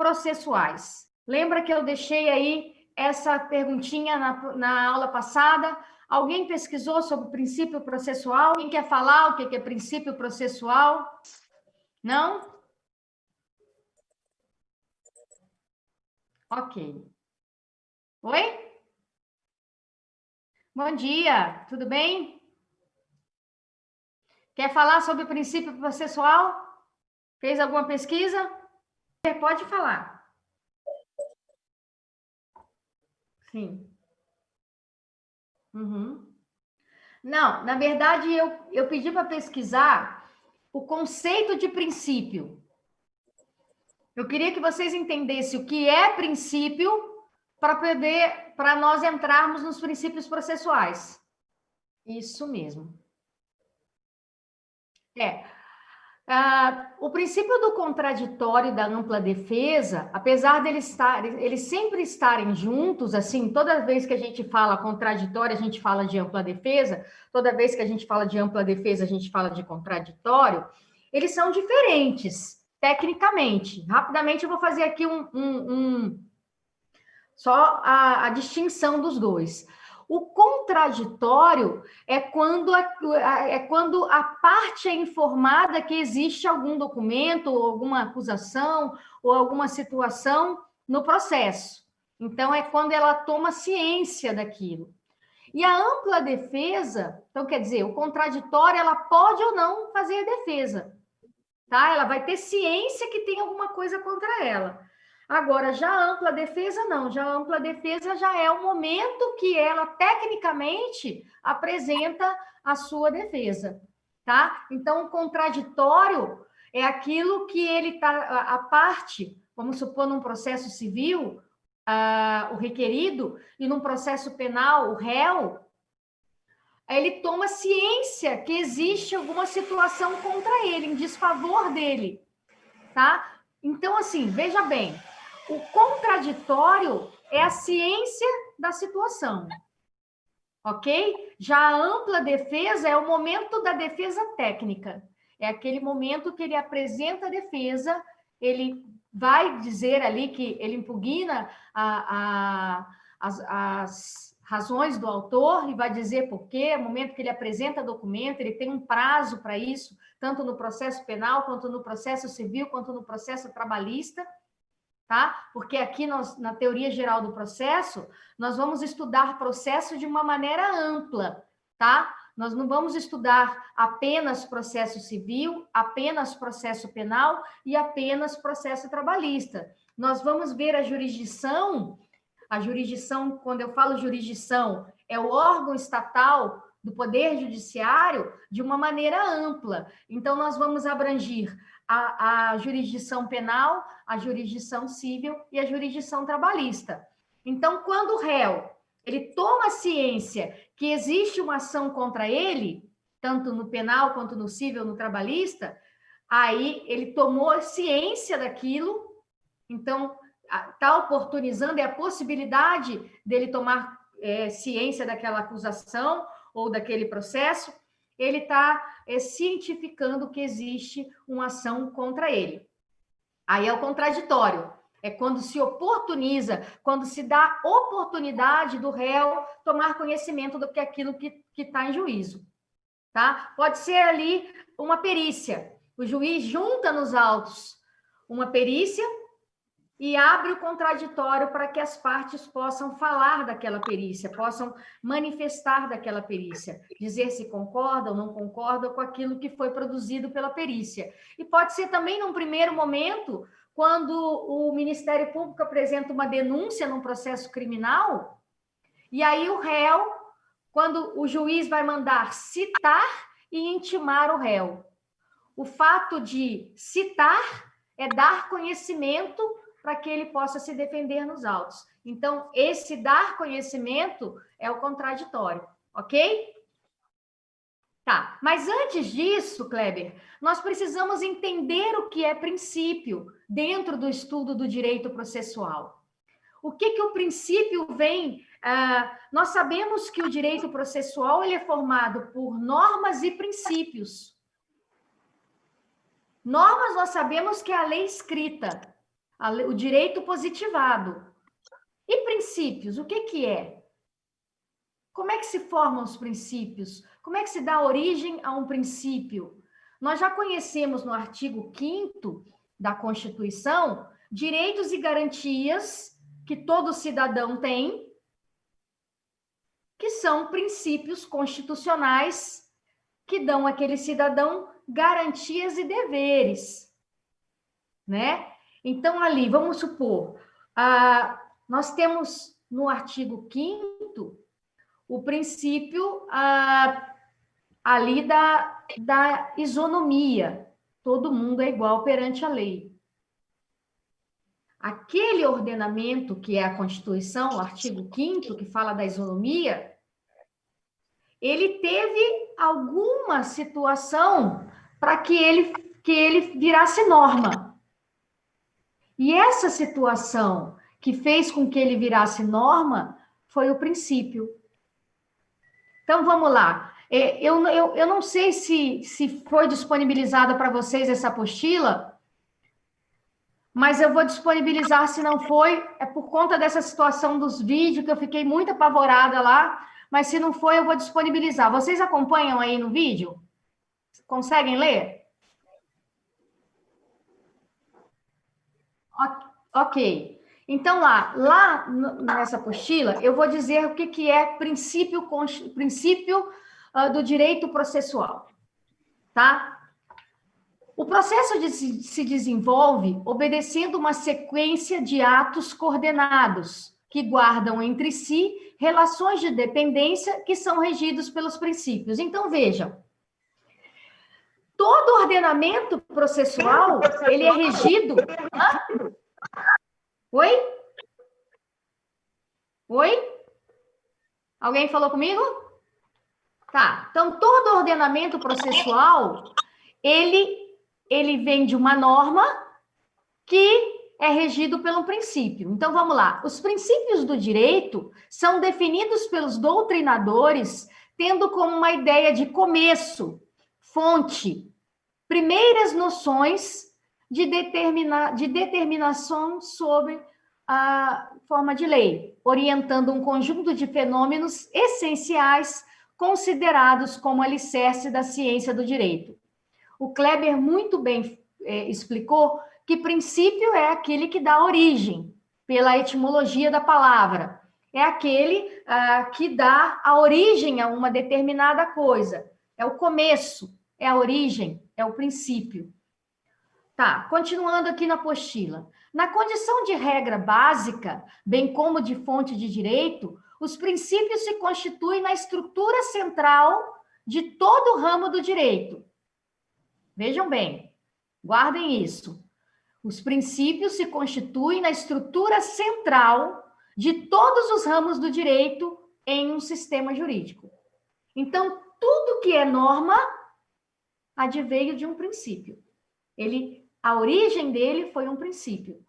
processuais. Lembra que eu deixei aí essa perguntinha na aula passada? Alguém pesquisou sobre princípio processual? Quem quer falar o que é princípio processual? Não? Ok. Oi? Bom dia, tudo bem? Quer falar sobre o princípio processual? Fez alguma pesquisa? Pode falar. Sim. Uhum. Não, na verdade, eu pedi para pesquisar o conceito de princípio. Eu queria que vocês entendessem o que é princípio para nós entrarmos nos princípios processuais. Isso mesmo. O princípio do contraditório e da ampla defesa, apesar eles sempre estarem juntos, assim, toda vez que a gente fala contraditório, a gente fala de ampla defesa, toda vez que a gente fala de ampla defesa, a gente fala de contraditório, eles são diferentes, tecnicamente. Rapidamente eu vou fazer aqui só a distinção dos dois. O contraditório é quando a parte é informada que existe algum documento, ou alguma acusação, ou alguma situação no processo. Então, é quando ela toma ciência daquilo. E a ampla defesa, então, quer dizer, o contraditório, ela pode ou não fazer defesa, tá? Ela vai ter ciência que tem alguma coisa contra ela. Agora, já a ampla defesa, não. Já a ampla defesa já é o momento que ela, tecnicamente, apresenta a sua defesa, tá? Então, o contraditório é aquilo que ele está, a parte, vamos supor, num processo civil, o requerido, e num processo penal, o réu, ele toma ciência que existe alguma situação contra ele, em desfavor dele, tá? Então, assim, veja bem, o contraditório é a ciência da situação, ok? Já a ampla defesa é o momento da defesa técnica. É aquele momento que ele apresenta a defesa, ele vai dizer ali que ele impugna as razões do autor e vai dizer por quê, no momento que ele apresenta documento, ele tem um prazo para isso, tanto no processo penal, quanto no processo civil, quanto no processo trabalhista, tá? Porque aqui na teoria geral do processo, nós vamos estudar processo de uma maneira ampla, tá? Nós não vamos estudar apenas processo civil, apenas processo penal e apenas processo trabalhista. Nós vamos ver a jurisdição, quando eu falo jurisdição, é o órgão estatal do Poder Judiciário de uma maneira ampla. Então, nós vamos abranger a jurisdição penal, a jurisdição civil e a jurisdição trabalhista. Então, quando o réu ele toma ciência que existe uma ação contra ele, tanto no penal quanto no civil, no trabalhista, aí ele tomou ciência daquilo, então está oportunizando, é a possibilidade dele tomar ciência daquela acusação ou daquele processo, ele está cientificando que existe uma ação contra ele. Aí é o contraditório, é quando se oportuniza, quando se dá oportunidade do réu tomar conhecimento do que aquilo que está em juízo, tá? Pode ser ali uma perícia, o juiz junta nos autos uma perícia e abre o contraditório para que as partes possam falar daquela perícia, possam manifestar daquela perícia, dizer se concordam ou não concordam com aquilo que foi produzido pela perícia. E pode ser também, num primeiro momento, quando o Ministério Público apresenta uma denúncia num processo criminal, e aí o réu, quando o juiz vai mandar citar e intimar o réu. O fato de citar é dar conhecimento para que ele possa se defender nos autos. Então, esse dar conhecimento é o contraditório, ok? Tá, mas antes disso, Kleber, nós precisamos entender o que é princípio dentro do estudo do direito processual. O que o princípio vem... nós sabemos que o direito processual ele é formado por normas e princípios. Normas, nós sabemos que é a lei escrita. o direito positivado. E princípios, o que que é? Como é que se formam os princípios? Como é que se dá origem a um princípio? Nós já conhecemos no artigo 5º da Constituição direitos e garantias que todo cidadão tem, que são princípios constitucionais que dão àquele cidadão garantias e deveres, né? Então, ali, vamos supor, nós temos no artigo 5º o princípio ali da isonomia. Todo mundo é igual perante a lei. Aquele ordenamento que é a Constituição, o artigo 5º, que fala da isonomia, ele teve alguma situação para que ele virasse norma. E essa situação que fez com que ele virasse norma foi o princípio. Então, vamos lá. Eu não sei se foi disponibilizada para vocês essa apostila, mas eu vou disponibilizar, se não foi, é por conta dessa situação dos vídeos, que eu fiquei muito apavorada lá, mas se não foi, eu vou disponibilizar. Vocês acompanham aí no vídeo? Conseguem ler? Ok. Então, lá nessa apostila, eu vou dizer o que é princípio do direito processual, tá? O processo se desenvolve obedecendo uma sequência de atos coordenados, que guardam entre si relações de dependência que são regidos pelos princípios. Então, vejam, todo ordenamento processual, ele é regido... Hã? Oi? Oi? Alguém falou comigo? Tá. Então, todo ordenamento processual, ele vem de uma norma que é regido pelo princípio. Então, vamos lá. Os princípios do direito são definidos pelos doutrinadores, tendo como uma ideia de começo, fonte, primeiras noções de determinação sobre a forma de lei, orientando um conjunto de fenômenos essenciais considerados como alicerce da ciência do direito. O Kleber muito bem explicou que princípio é aquele que dá origem, pela etimologia da palavra. É aquele que dá a origem a uma determinada coisa. É o começo, é a origem, é o princípio. Tá, continuando aqui na apostila. Na condição de regra básica, bem como de fonte de direito, os princípios se constituem na estrutura central de todo o ramo do direito. Vejam bem, guardem isso. Os princípios se constituem na estrutura central de todos os ramos do direito em um sistema jurídico. Então, tudo que é norma adveio de um princípio. A origem dele foi um princípio.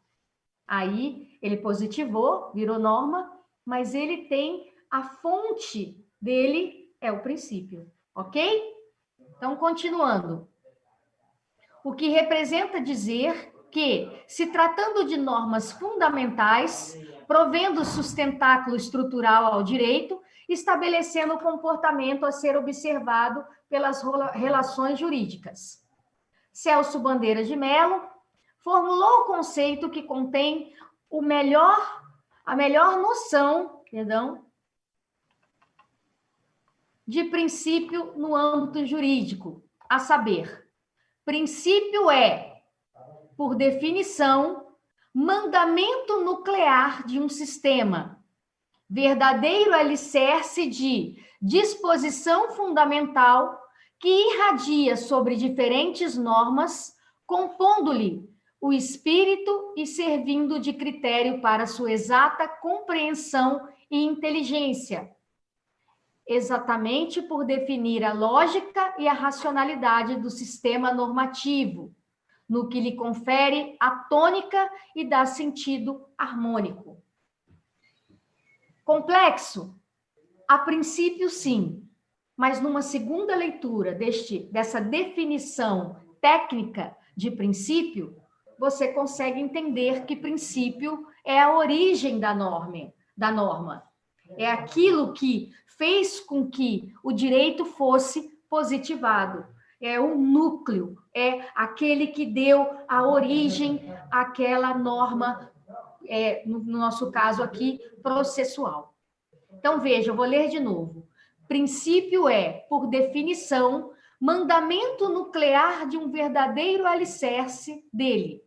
Aí, ele positivou, virou norma, mas ele tem a fonte dele, é o princípio, ok? Então, continuando. O que representa dizer que, se tratando de normas fundamentais, provendo sustentáculo estrutural ao direito, estabelecendo o comportamento a ser observado pelas relações jurídicas. Celso Bandeira de Mello formulou o conceito que contém a melhor noção, de princípio no âmbito jurídico, a saber, princípio é, por definição, mandamento nuclear de um sistema, verdadeiro alicerce de disposição fundamental que irradia sobre diferentes normas, compondo-lhe o espírito e servindo de critério para sua exata compreensão e inteligência, exatamente por definir a lógica e a racionalidade do sistema normativo, no que lhe confere a tônica e dá sentido harmônico. Complexo? A princípio, sim, mas numa segunda leitura dessa definição técnica de princípio, você consegue entender que princípio é a origem da norma. É aquilo que fez com que o direito fosse positivado. É o núcleo, é aquele que deu a origem àquela norma, no nosso caso aqui, processual. Então, veja, eu vou ler de novo. Princípio é, por definição, mandamento nuclear de um verdadeiro alicerce dele.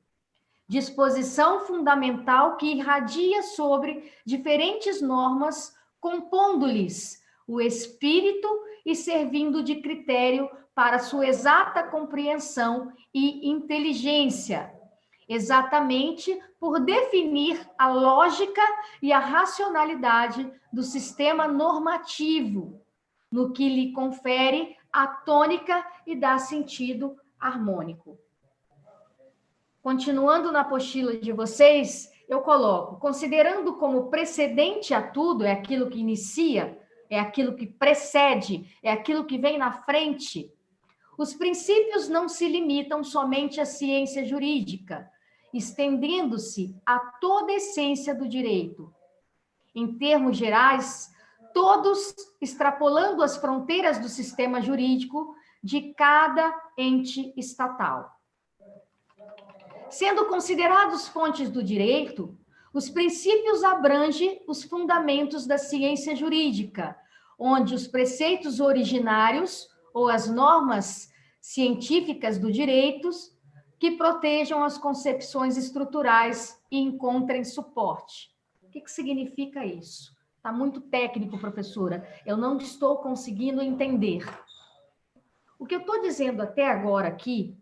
Disposição fundamental que irradia sobre diferentes normas, compondo-lhes o espírito e servindo de critério para sua exata compreensão e inteligência, exatamente por definir a lógica e a racionalidade do sistema normativo, no que lhe confere a tônica e dá sentido harmônico. Continuando na apostila de vocês, eu coloco, considerando como precedente a tudo, é aquilo que inicia, é aquilo que precede, é aquilo que vem na frente, os princípios não se limitam somente à ciência jurídica, estendendo-se a toda a essência do direito. Em termos gerais, todos extrapolando as fronteiras do sistema jurídico de cada ente estatal. Sendo considerados fontes do direito, os princípios abrangem os fundamentos da ciência jurídica, onde os preceitos originários ou as normas científicas do direito que protejam as concepções estruturais e encontrem suporte. O que significa isso? Está muito técnico, professora. Eu não estou conseguindo entender. O que eu estou dizendo até agora aqui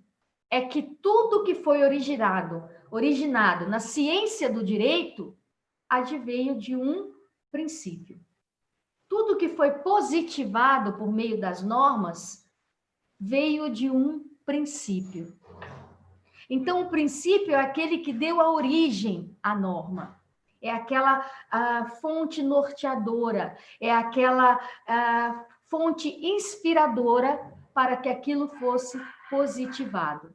é que tudo que foi originado na ciência do direito adveio de um princípio. Tudo que foi positivado por meio das normas veio de um princípio. Então, o princípio é aquele que deu a origem à norma. É aquela fonte norteadora, é aquela fonte inspiradora para que aquilo fosse positivado.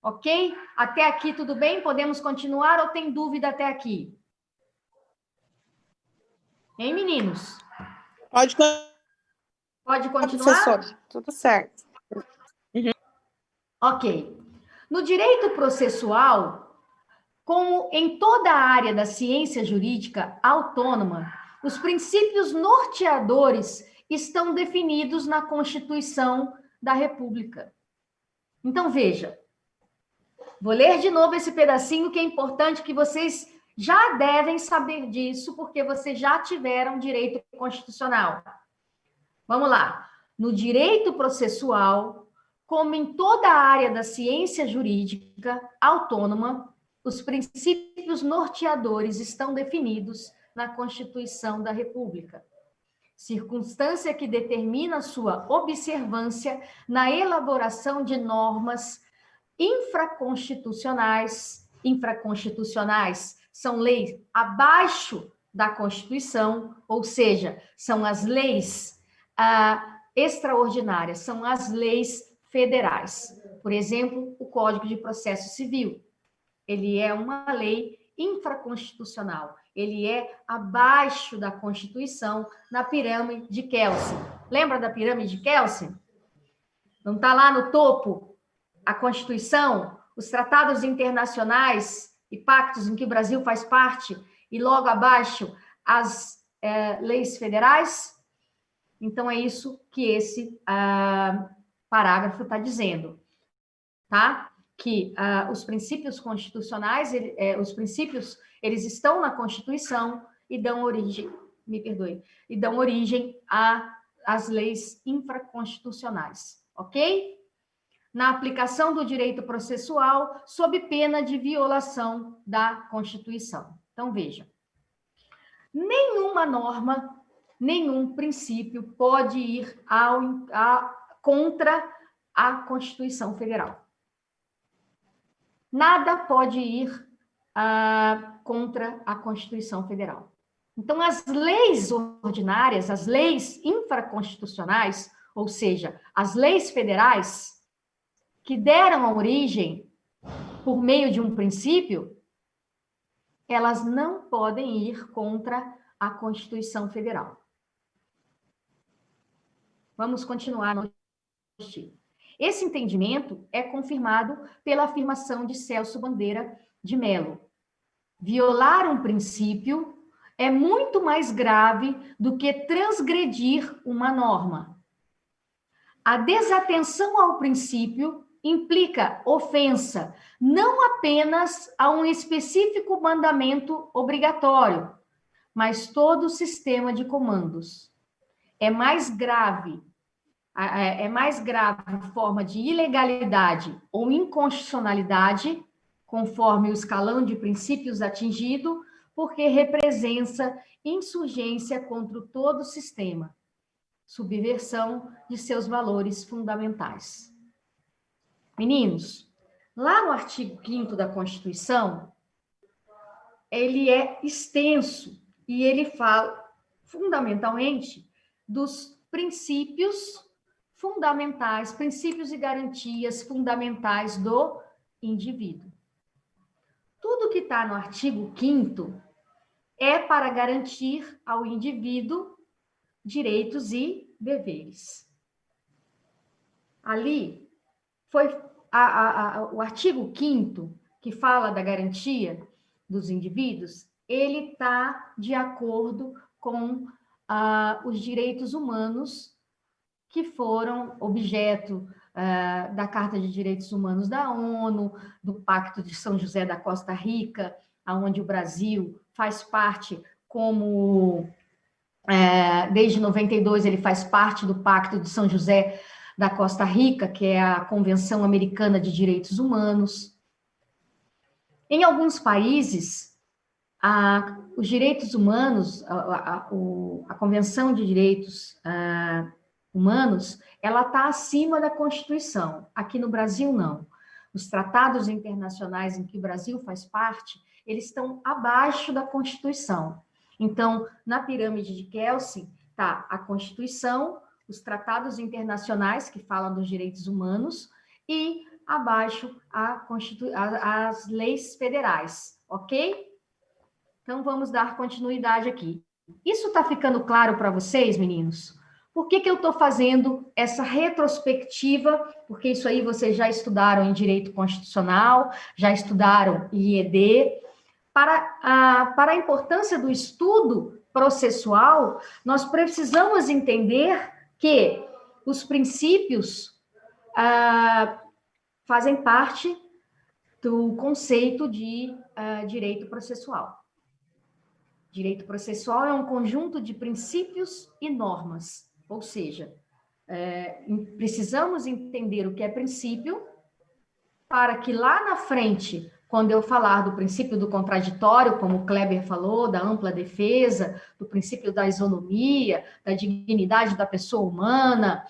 Ok? Até aqui tudo bem? Podemos continuar ou tem dúvida até aqui? Hein, meninos? Pode continuar? Professor, tudo certo. Uhum. Ok. No direito processual, como em toda a área da ciência jurídica autônoma, os princípios norteadores estão definidos na Constituição da República. Então, veja, vou ler de novo esse pedacinho que é importante, que vocês já devem saber disso, porque vocês já tiveram direito constitucional. Vamos lá. No direito processual, como em toda a área da ciência jurídica autônoma, os princípios norteadores estão definidos na Constituição da República. Circunstância que determina sua observância na elaboração de normas infraconstitucionais. Infraconstitucionais são leis abaixo da Constituição, ou seja, são as leis extraordinárias, são as leis federais. Por exemplo, o Código de Processo Civil. Ele é uma lei infraconstitucional. Ele é abaixo da Constituição, na pirâmide de Kelsen. Lembra da pirâmide de Kelsen? Não está lá no topo a Constituição, os tratados internacionais e pactos em que o Brasil faz parte, e logo abaixo as leis federais? Então, é isso que esse parágrafo está dizendo, tá? Que os princípios constitucionais, os princípios, eles estão na Constituição e dão origem, e dão origem às leis infraconstitucionais, ok? Na aplicação do direito processual, sob pena de violação da Constituição. Então, veja, nenhuma norma, nenhum princípio pode ir contra a Constituição Federal. Nada pode ir contra a Constituição Federal. Então, as leis ordinárias, as leis infraconstitucionais, ou seja, as leis federais, que deram a origem, por meio de um princípio, elas não podem ir contra a Constituição Federal. Vamos continuar no artigo. Esse entendimento é confirmado pela afirmação de Celso Bandeira de Mello. Violar um princípio é muito mais grave do que transgredir uma norma. A desatenção ao princípio implica ofensa não apenas a um específico mandamento obrigatório, mas todo o sistema de comandos. É mais grave a forma de ilegalidade ou inconstitucionalidade, conforme o escalão de princípios atingido, porque representa insurgência contra todo o sistema, subversão de seus valores fundamentais. Meninos, lá no artigo 5º da Constituição, ele é extenso e ele fala fundamentalmente dos princípios fundamentais, princípios e garantias fundamentais do indivíduo. Tudo que está no artigo 5º é para garantir ao indivíduo direitos e deveres. Ali foi o artigo 5º, que fala da garantia dos indivíduos, ele está de acordo com os direitos humanos que foram objeto da Carta de Direitos Humanos da ONU, do Pacto de São José da Costa Rica, onde o Brasil faz parte como... desde 92 ele faz parte do Pacto de São José da Costa Rica, que é a Convenção Americana de Direitos Humanos. Em alguns países, os direitos humanos, a Convenção de Direitos Humanos, ela está acima da Constituição. Aqui no Brasil, não. Os tratados internacionais em que o Brasil faz parte, eles estão abaixo da Constituição. Então, na pirâmide de Kelsen, está a Constituição, os tratados internacionais que falam dos direitos humanos e abaixo as leis federais, ok? Então, vamos dar continuidade aqui. Isso está ficando claro para vocês, meninos? Por que eu estou fazendo essa retrospectiva? Porque isso aí vocês já estudaram em Direito Constitucional, já estudaram em IED. Para a importância do estudo processual, nós precisamos entender que os princípios fazem parte do conceito de direito processual. Direito processual é um conjunto de princípios e normas, ou seja, precisamos entender o que é princípio para que lá na frente, quando eu falar do princípio do contraditório, como o Kleber falou, da ampla defesa, do princípio da isonomia, da dignidade da pessoa humana,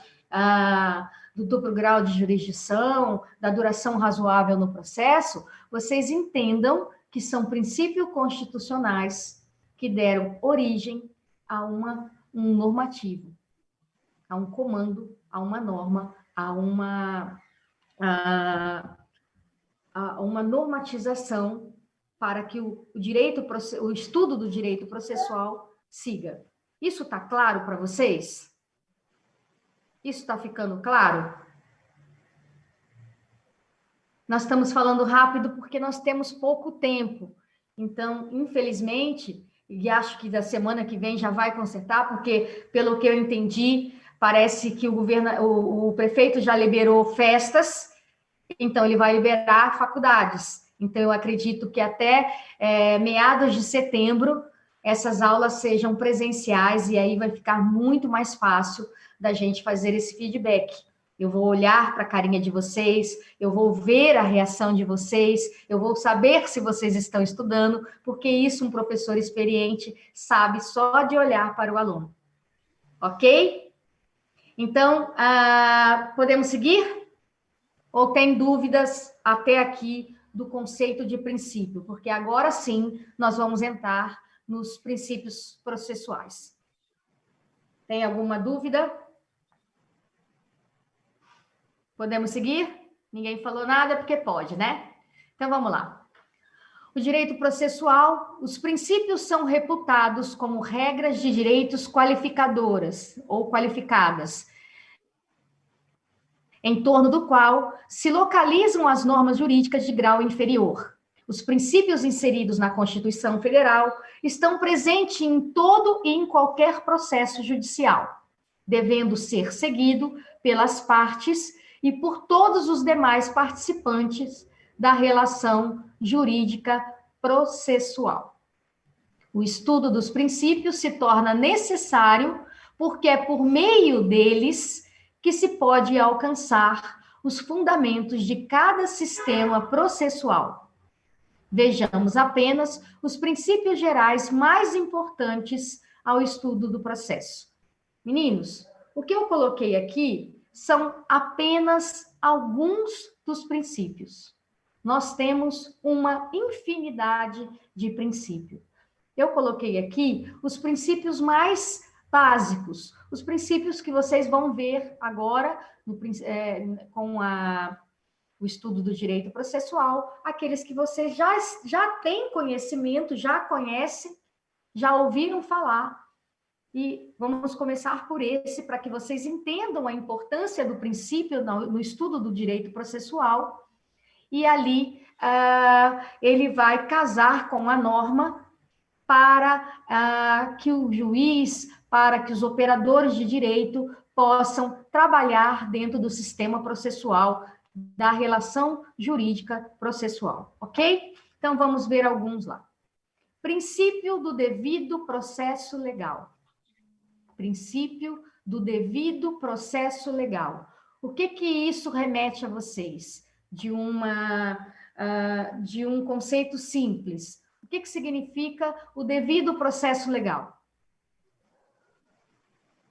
do duplo grau de jurisdição, da duração razoável no processo, vocês entendam que são princípios constitucionais que deram origem a um normativo, a um comando, a uma norma, a uma normatização para que o estudo do direito processual siga. Isso está claro para vocês? Isso está ficando claro? Nós estamos falando rápido porque nós temos pouco tempo. Então, infelizmente, e acho que da semana que vem já vai consertar, porque, pelo que eu entendi, parece que o prefeito já liberou festas, então ele vai liberar faculdades. Então, eu acredito que até meados de setembro, essas aulas sejam presenciais, e aí vai ficar muito mais fácil da gente fazer esse feedback. Eu vou olhar para a carinha de vocês, eu vou ver a reação de vocês, eu vou saber se vocês estão estudando, porque isso um professor experiente sabe só de olhar para o aluno. Ok? Então, podemos seguir? Ou tem dúvidas até aqui do conceito de princípio? Porque agora sim nós vamos entrar nos princípios processuais. Tem alguma dúvida? Podemos seguir? Ninguém falou nada, porque pode, né? Então, vamos lá. O direito processual, os princípios são reputados como regras de direitos qualificadoras ou qualificadas, em torno do qual se localizam as normas jurídicas de grau inferior. Os princípios inseridos na Constituição Federal estão presentes em todo e em qualquer processo judicial, devendo ser seguido pelas partes e por todos os demais participantes da relação jurídica processual. O estudo dos princípios se torna necessário porque é por meio deles que se pode alcançar os fundamentos de cada sistema processual. Vejamos apenas os princípios gerais mais importantes ao estudo do processo. Meninos, o que eu coloquei aqui são apenas alguns dos princípios. Nós temos uma infinidade de princípios. Eu coloquei aqui os princípios mais básicos, os princípios que vocês vão ver agora com o estudo do direito processual, aqueles que vocês já têm conhecimento, já conhecem, já ouviram falar. E vamos começar por esse, para que vocês entendam a importância do princípio no estudo do direito processual. E ali ele vai casar com a norma para que o juiz, para que os operadores de direito possam trabalhar dentro do sistema processual, da relação jurídica processual, ok? Então, vamos ver alguns lá. Princípio do devido processo legal. Princípio do devido processo legal. O que isso remete a vocês? De um conceito simples. O que significa o devido processo legal?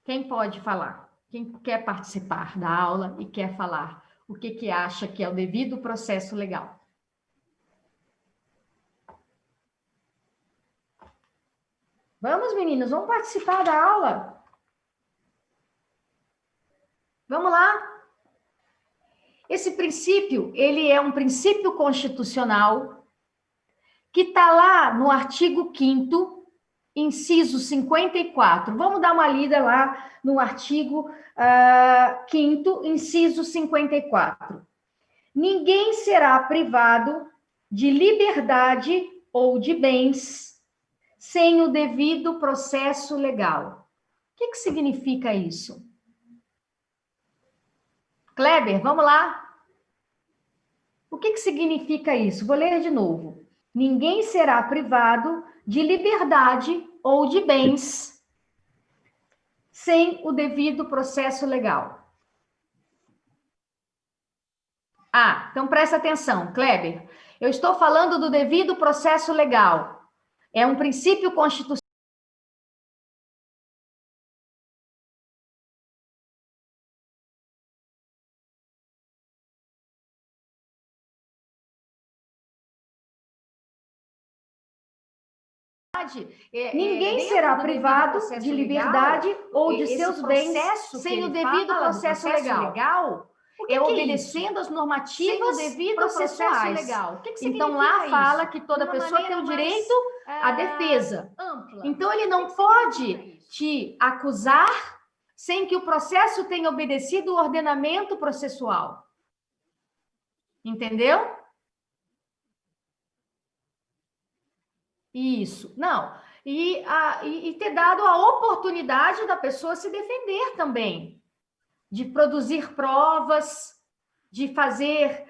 Quem pode falar? Quem quer participar da aula e quer falar o que acha que é o devido processo legal? Vamos, meninos, vamos participar da aula. Vamos lá. Esse princípio, ele é um princípio constitucional que está lá no artigo 5º, inciso 54. Vamos dar uma lida lá no artigo 5º, inciso 54. Ninguém será privado de liberdade ou de bens sem o devido processo legal. O que significa isso? Kleber, vamos lá. O que significa isso? Vou ler de novo. Ninguém será privado de liberdade ou de bens sem o devido processo legal. Então presta atenção, Kleber. Eu estou falando do devido processo legal. É um princípio constitucional. Ninguém será privado de liberdade ou de seus bens sem o devido processo legal. É obedecendo as normativas processuais. Então, lá fala que toda pessoa tem o direito à defesa. Então, ele não pode te acusar sem que o processo tenha obedecido o ordenamento processual. Entendeu? Isso, não. E ter dado a oportunidade da pessoa se defender também, de produzir provas, de fazer,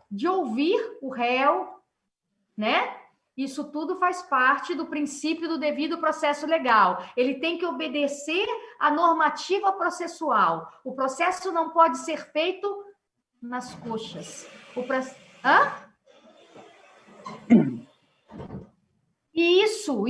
de ouvir o réu, né? Isso tudo faz parte do princípio do devido processo legal. Ele tem que obedecer à normativa processual. O processo não pode ser feito nas coxas. Isso.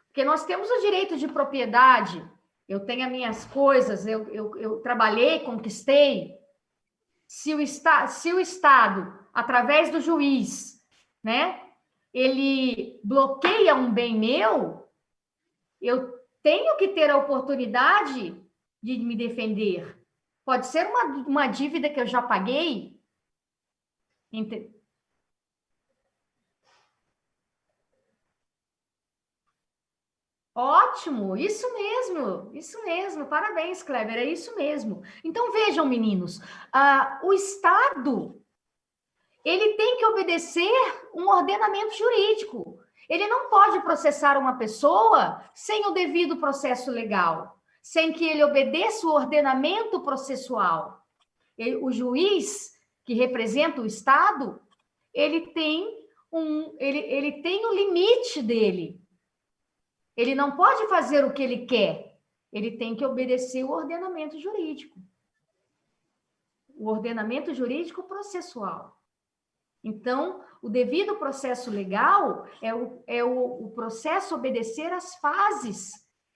Porque nós temos o direito de propriedade. Eu tenho as minhas coisas, eu trabalhei, conquistei. Se o Estado, através do juiz, né, ele bloqueia um bem meu, eu tenho que ter a oportunidade de me defender. Pode ser uma dívida que eu já paguei. Ótimo, isso mesmo, parabéns, Kleber, é isso mesmo. Então, vejam, meninos, o Estado, ele tem que obedecer um ordenamento jurídico. Ele não pode processar uma pessoa sem o devido processo legal, sem que ele obedeça o ordenamento processual. O juiz, que representa o Estado, ele tem ele tem o limite dele. Ele não pode fazer o que ele quer. Ele tem que obedecer o ordenamento jurídico. O ordenamento jurídico processual. Então, o devido processo legal é o processo obedecer às fases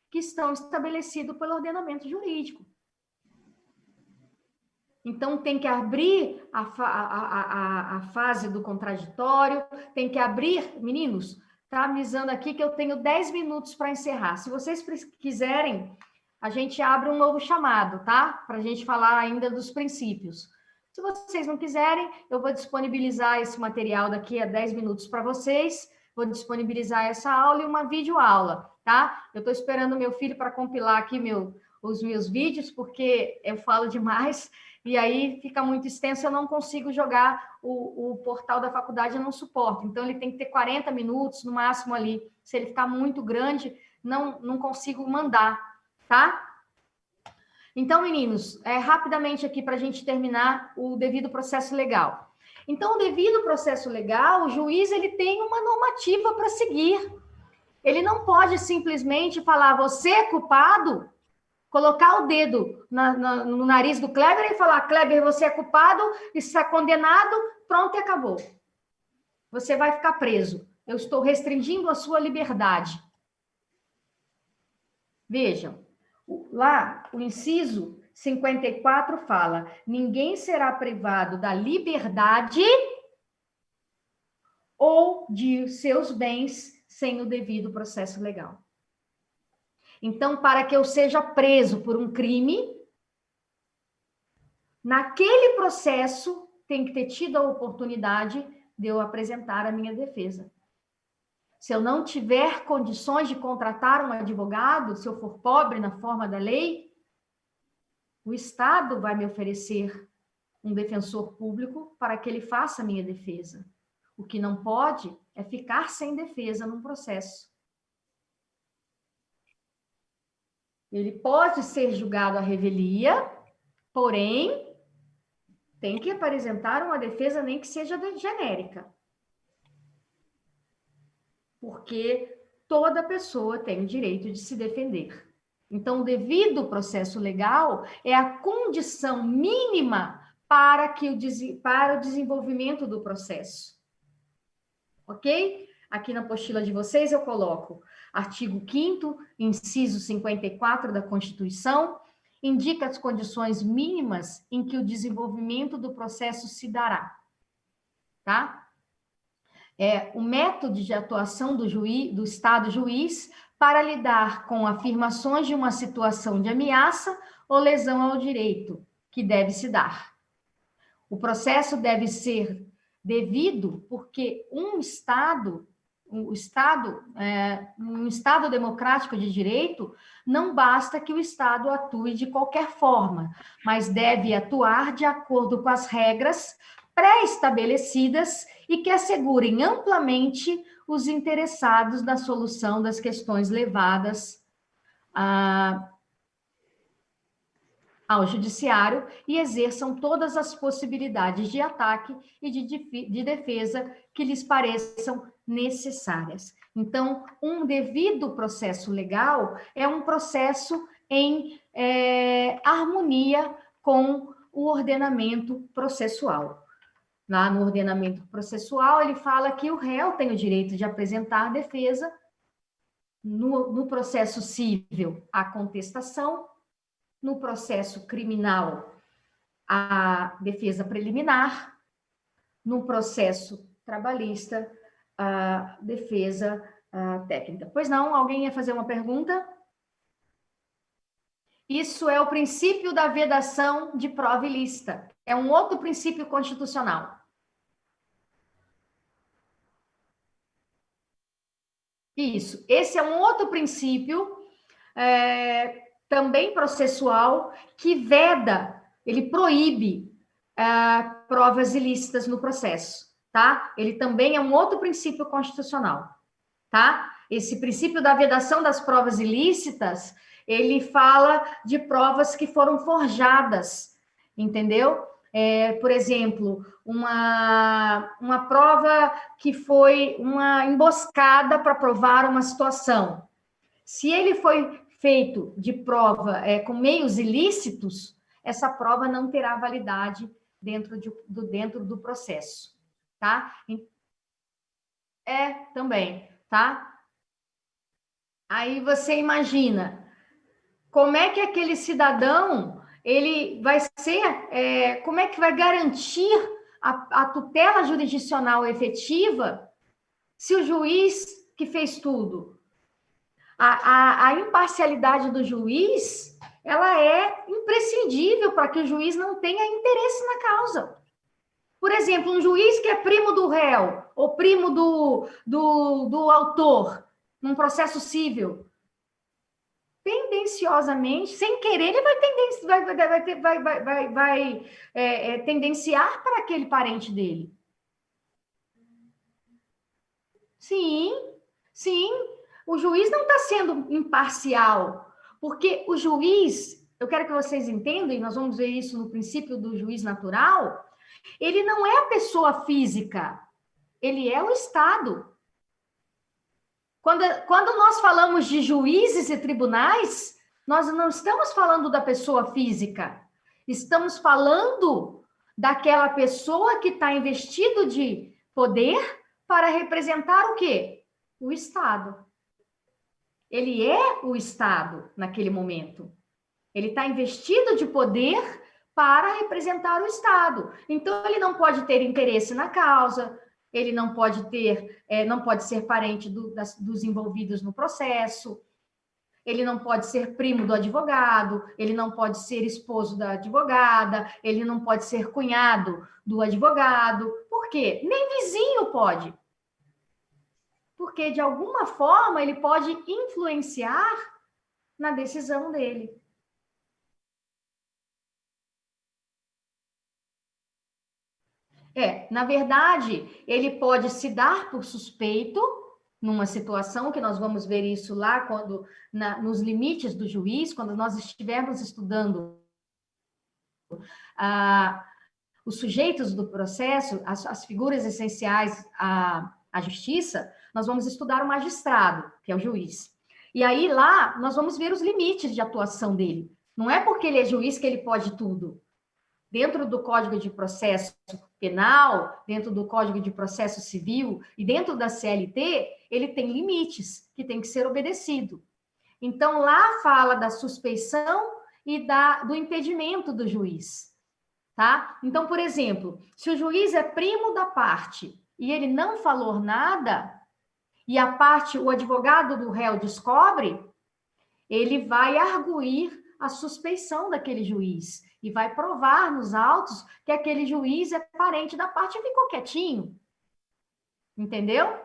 que estão estabelecidas pelo ordenamento jurídico. Então, tem que abrir a fase do contraditório, tem que abrir... Meninos, está avisando aqui que eu tenho 10 minutos para encerrar. Se vocês quiserem, a gente abre um novo chamado, tá? Para a gente falar ainda dos princípios. Se vocês não quiserem, eu vou disponibilizar esse material daqui a 10 minutos para vocês, vou disponibilizar essa aula e uma videoaula, tá? Eu estou esperando meu filho para compilar aqui os meus vídeos, porque eu falo demais, e aí fica muito extenso, eu não consigo jogar o portal da faculdade, não suporta. Então, ele tem que ter 40 minutos, no máximo ali. Se ele ficar muito grande, não consigo mandar, tá? Então, meninos, rapidamente aqui para a gente terminar o devido processo legal. Então, o devido processo legal, o juiz ele tem uma normativa para seguir. Ele não pode simplesmente falar, você é culpado, colocar o dedo no nariz do Kleber e falar, Kleber, você é culpado, está condenado, pronto e acabou. Você vai ficar preso. Eu estou restringindo a sua liberdade. Vejam, lá o inciso 54 fala, ninguém será privado da liberdade ou de seus bens sem o devido processo legal. Então, para que eu seja preso por um crime, naquele processo tem que ter tido a oportunidade de eu apresentar a minha defesa. Se eu não tiver condições de contratar um advogado, se eu for pobre na forma da lei, o Estado vai me oferecer um defensor público para que ele faça a minha defesa. O que não pode é ficar sem defesa num processo. Ele pode ser julgado à revelia, porém, tem que apresentar uma defesa, nem que seja genérica. Porque toda pessoa tem o direito de se defender. Então, o devido processo legal é a condição mínima para o desenvolvimento do processo. Ok? Aqui na apostila de vocês eu coloco artigo 5º, inciso 54 da Constituição, indica as condições mínimas em que o desenvolvimento do processo se dará. Tá? O método de atuação do Estado juiz para lidar com afirmações de uma situação de ameaça ou lesão ao direito que deve se dar. O processo deve ser devido porque um Estado democrático de direito, não basta que o Estado atue de qualquer forma, mas deve atuar de acordo com as regras pré-estabelecidas e que assegurem amplamente os interessados na solução das questões levadas ao judiciário e exerçam todas as possibilidades de ataque e de defesa que lhes pareçam necessárias. Então, um devido processo legal é um processo em harmonia com o ordenamento processual. Lá no ordenamento processual, ele fala que o réu tem o direito de apresentar defesa no processo civil, a contestação, no processo criminal, a defesa preliminar, no processo trabalhista, a defesa técnica. Pois não? Alguém ia fazer uma pergunta? Isso é o princípio da vedação de prova ilícita. É um outro princípio constitucional. Isso. Esse é um outro princípio também processual que veda, ele proíbe provas ilícitas no processo, tá? Ele também é um outro princípio constitucional, tá? Esse princípio da vedação das provas ilícitas, ele fala de provas que foram forjadas, entendeu? Por exemplo, uma prova que foi uma emboscada para provar uma situação. Se ele foi feito de prova com meios ilícitos, essa prova não terá validade dentro do processo, tá? Também, tá? Aí você imagina como é que aquele cidadão ele vai ser, como é que vai garantir a tutela jurisdicional efetiva se o juiz que fez tudo? A imparcialidade do juiz, ela é imprescindível para que o juiz não tenha interesse na causa. Por exemplo, um juiz que é primo do réu ou primo do autor num processo civil, tendenciosamente, sem querer, ele vai tendenciar para aquele parente dele. Sim, sim. O juiz não está sendo imparcial, porque o juiz, eu quero que vocês entendam, e nós vamos ver isso no princípio do juiz natural, ele não é a pessoa física, ele é o Estado. Quando nós falamos de juízes e tribunais, nós não estamos falando da pessoa física, estamos falando daquela pessoa que está investido de poder para representar o quê? O Estado. Ele é o Estado naquele momento. Ele está investido de poder para representar o Estado. Então, ele não pode ter interesse na causa, ele não pode ser parente dos envolvidos no processo, ele não pode ser primo do advogado, ele não pode ser esposo da advogada, ele não pode ser cunhado do advogado. Por quê? Nem vizinho pode. Porque, de alguma forma, ele pode influenciar na decisão dele. Na verdade, ele pode se dar por suspeito numa situação, que nós vamos ver isso lá nos limites do juiz, quando nós estivermos estudando os sujeitos do processo, as figuras essenciais à justiça, nós vamos estudar o magistrado, que é o juiz. E aí lá nós vamos ver os limites de atuação dele. Não é porque ele é juiz que ele pode tudo. Dentro do Código de Processo Penal, dentro do Código de Processo Civil e dentro da CLT, ele tem limites que tem que ser obedecido. Então, lá fala da suspeição e do impedimento do juiz, tá? Então, por exemplo, se o juiz é primo da parte e ele não falou nada, e o advogado do réu descobre, ele vai arguir a suspeição daquele juiz e vai provar nos autos que aquele juiz é parente da parte e ficou quietinho. Entendeu?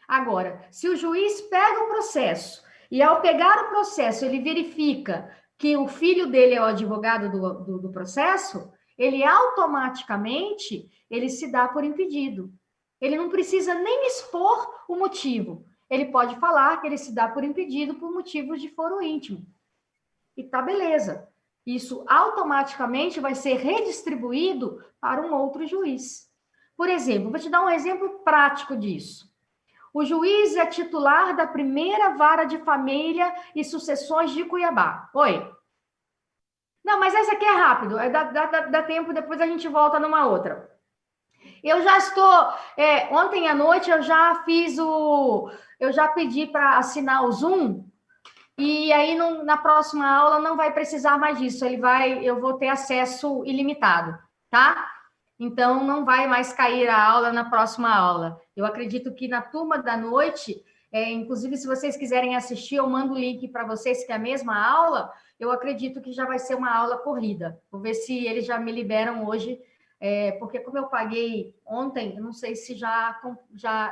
Agora, se o juiz pega o processo e, ao pegar o processo, ele verifica que o filho dele é o advogado do processo, ele automaticamente se dá por impedido. Ele não precisa nem expor o motivo. Ele pode falar que ele se dá por impedido por motivos de foro íntimo. E tá beleza. Isso automaticamente vai ser redistribuído para um outro juiz. Por exemplo, vou te dar um exemplo prático disso. O juiz é titular da primeira vara de família e sucessões de Cuiabá. Oi? Não, mas essa aqui é rápido. Dá tempo, depois a gente volta numa outra. Eu já estou... ontem à noite eu já pedi para assinar o Zoom. E aí, na próxima aula, não vai precisar mais disso. Eu vou ter acesso ilimitado, tá? então não vai mais cair a aula na próxima aula. Eu acredito que na turma da noite, inclusive se vocês quiserem assistir, eu mando o link para vocês, que é a mesma aula, eu acredito que já vai ser uma aula corrida. Vou ver se eles já me liberam hoje, porque como eu paguei ontem, eu não sei se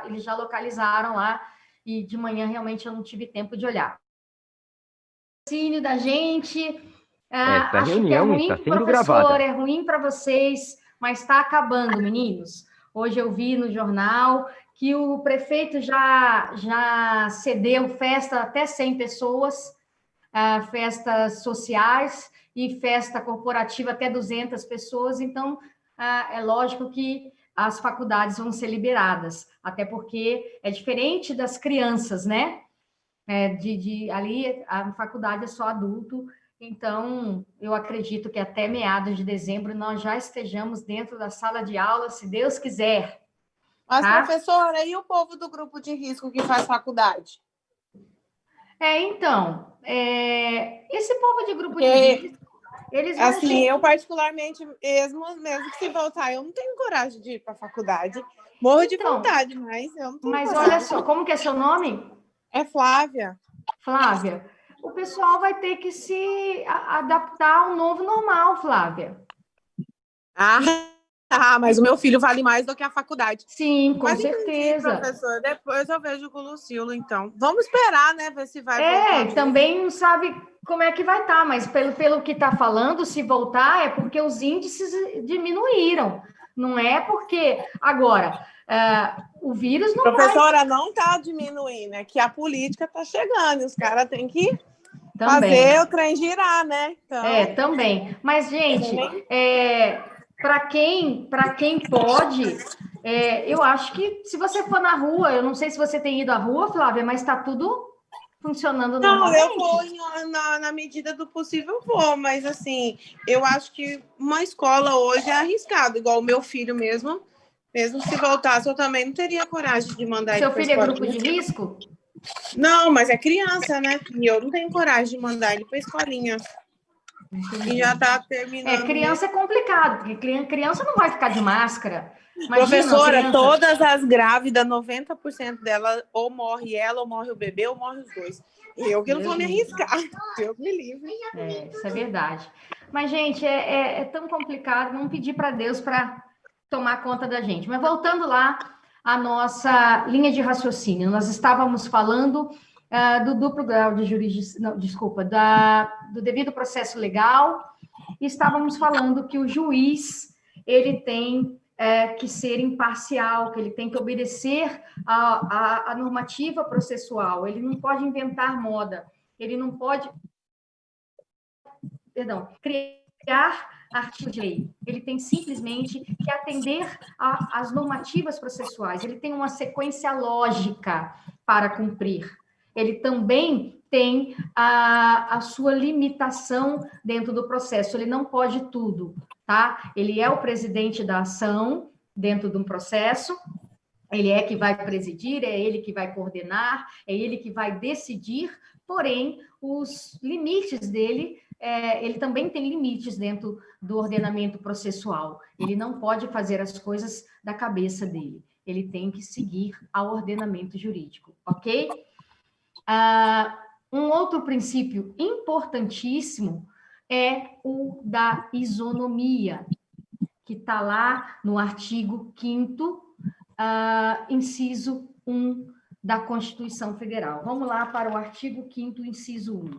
eles já localizaram lá, e de manhã realmente eu não tive tempo de olhar. O da gente, Essa acho que é reunião ruim está para o sendo professor, gravada. é ruim para vocês, mas está acabando, meninos. Hoje eu vi no jornal que o prefeito já cedeu festa até 100 pessoas, festas sociais e festa corporativa até 200 pessoas, então é lógico que as faculdades vão ser liberadas, até porque é diferente das crianças, né? Ali a faculdade é só adulto, então eu acredito que até meados de dezembro nós já estejamos dentro da sala de aula, se Deus quiser. Mas, Tá? professora, e o povo do grupo de risco que faz faculdade? Então, esse povo de grupo de risco, eles vão assim, eu particularmente, mesmo que se voltar, eu não tenho coragem de ir para a faculdade. Morro de vontade, mas eu não tenho Mas coragem. olha só, como que é seu nome? É Flávia. Flávia. O pessoal vai ter que se adaptar ao novo normal, Flávia. Mas o meu filho vale mais do que a faculdade. Sim, com certeza. Entendi, professor. Depois eu vejo com o Lucilo, então. Vamos esperar, né? Ver se vai voltar. Também não sabe como é que vai estar, mas pelo que está falando, se voltar é porque os índices diminuíram. Não é porque... Agora, o vírus não Professora, não está diminuindo, é que a política está chegando. Os caras têm que fazer o trem girar, né? Então... também. Mas, gente, para quem pode, eu acho que se você for na rua, eu não sei se você tem ido à rua, Flávia, mas está tudo funcionando normalmente. Não, eu vou na medida do possível, eu vou, mas assim, eu acho que uma escola hoje é arriscado, igual o meu filho mesmo se voltasse, eu também não teria coragem de mandar ele para escola. Seu filho é grupo de risco? Não, mas é criança, né? E eu não tenho coragem de mandar ele para a escolinha. Entendi. E já está terminando. Criança é complicado, porque criança não vai ficar de máscara. Imagina, professora, todas as grávidas, 90% delas, ou morre ela, ou morre o bebê, ou morre os dois. Eu que não vou me arriscar. Deus me livre. Isso é verdade. Mas, gente, é tão complicado, vamos pedir para Deus para tomar conta da gente. Mas voltando lá à nossa linha de raciocínio, nós estávamos falando do duplo grau de jurisdição, do devido processo legal, e estávamos falando que o juiz, ele tem que ser imparcial, que ele tem que obedecer à normativa processual, ele não pode inventar moda, ele não pode, criar artigo de lei, ele tem simplesmente que atender às normativas processuais, ele tem uma sequência lógica para cumprir, ele também tem a sua limitação dentro do processo, ele não pode tudo, tá? Ele é o presidente da ação dentro de um processo, ele é que vai presidir, é ele que vai coordenar, é ele que vai decidir, porém, os limites dele, ele também tem limites dentro do ordenamento processual. Ele não pode fazer as coisas da cabeça dele. Ele tem que seguir ao ordenamento jurídico, ok? Um outro princípio importantíssimo é o da isonomia, que está lá no artigo 5º, inciso 1 da Constituição Federal. Vamos lá para o artigo 5º, inciso 1.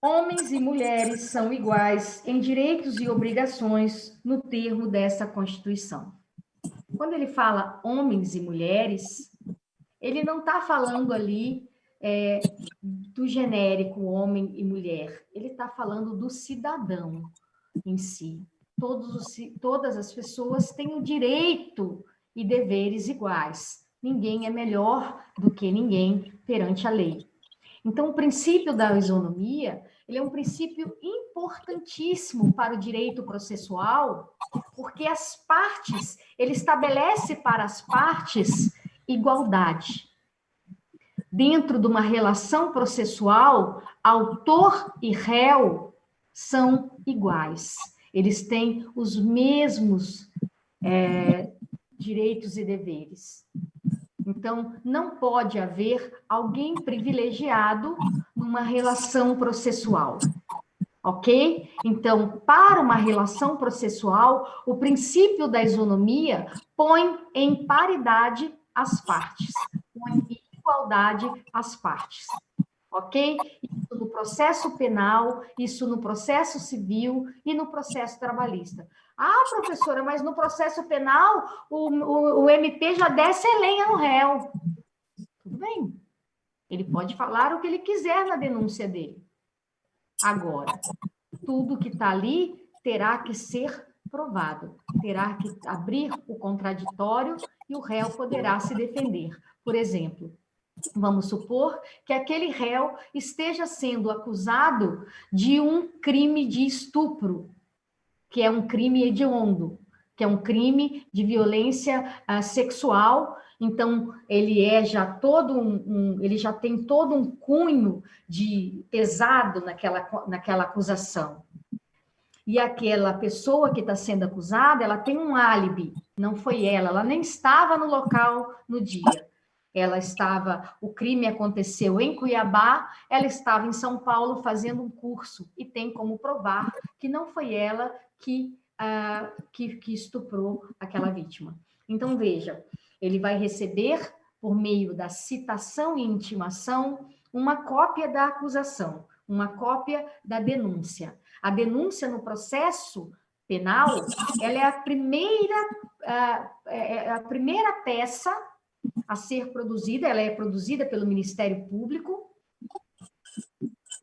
Homens e mulheres são iguais em direitos e obrigações no termo desta Constituição. Quando ele fala homens e mulheres, ele não está falando ali do genérico homem e mulher, ele está falando do cidadão em si. Todas as pessoas têm o direito e deveres iguais. Ninguém é melhor do que ninguém perante a lei. Então, o princípio da isonomia, ele é um princípio importantíssimo para o direito processual, porque as partes, ele estabelece para as partes igualdade. Dentro de uma relação processual, autor e réu são iguais. eles têm os mesmos direitos e deveres. Então, não pode haver alguém privilegiado numa relação processual. Ok? Então, para uma relação processual, o princípio da isonomia põe em paridade as partes, põe em igualdade as partes. Ok? Isso no processo penal, isso no processo civil e no processo trabalhista. Ah, professora, mas no processo penal o MP já desce a lenha no réu. Tudo bem. Ele pode falar o que ele quiser na denúncia dele. Agora, tudo que está ali terá que ser provado, terá que abrir o contraditório e o réu poderá se defender. Por exemplo, vamos supor que aquele réu esteja sendo acusado de um crime de estupro, que é um crime hediondo, que é um crime de violência sexual. Então, ele é já todo ele já tem todo um cunho de pesado naquela acusação. E aquela pessoa que está sendo acusada, ela tem um álibi, não foi ela nem estava no local no dia. O crime aconteceu em Cuiabá, ela estava em São Paulo fazendo um curso e tem como provar que não foi ela que estuprou aquela vítima. Então, veja, ele vai receber, por meio da citação e intimação, uma cópia da acusação, uma cópia da denúncia. A denúncia no processo penal, ela é a primeira peça a ser produzida, ela é produzida pelo Ministério Público.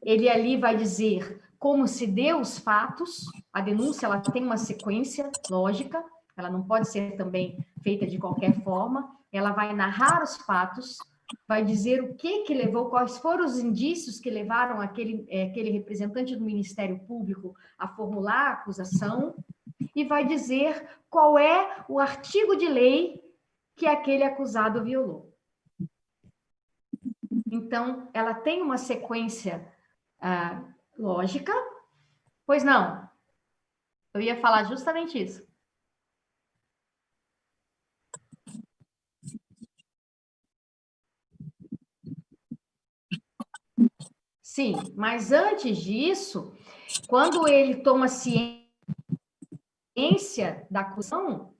Ele ali vai dizer como se deu os fatos. A denúncia, ela tem uma sequência lógica, ela não pode ser também feita de qualquer forma. Ela vai narrar os fatos, vai dizer o que levou, quais foram os indícios que levaram aquele representante do Ministério Público a formular a acusação, e vai dizer qual é o artigo de lei que aquele acusado violou. Então, ela tem uma sequência lógica. Pois não? Eu ia falar justamente isso. Sim, mas antes disso, quando ele toma ciência da acusação,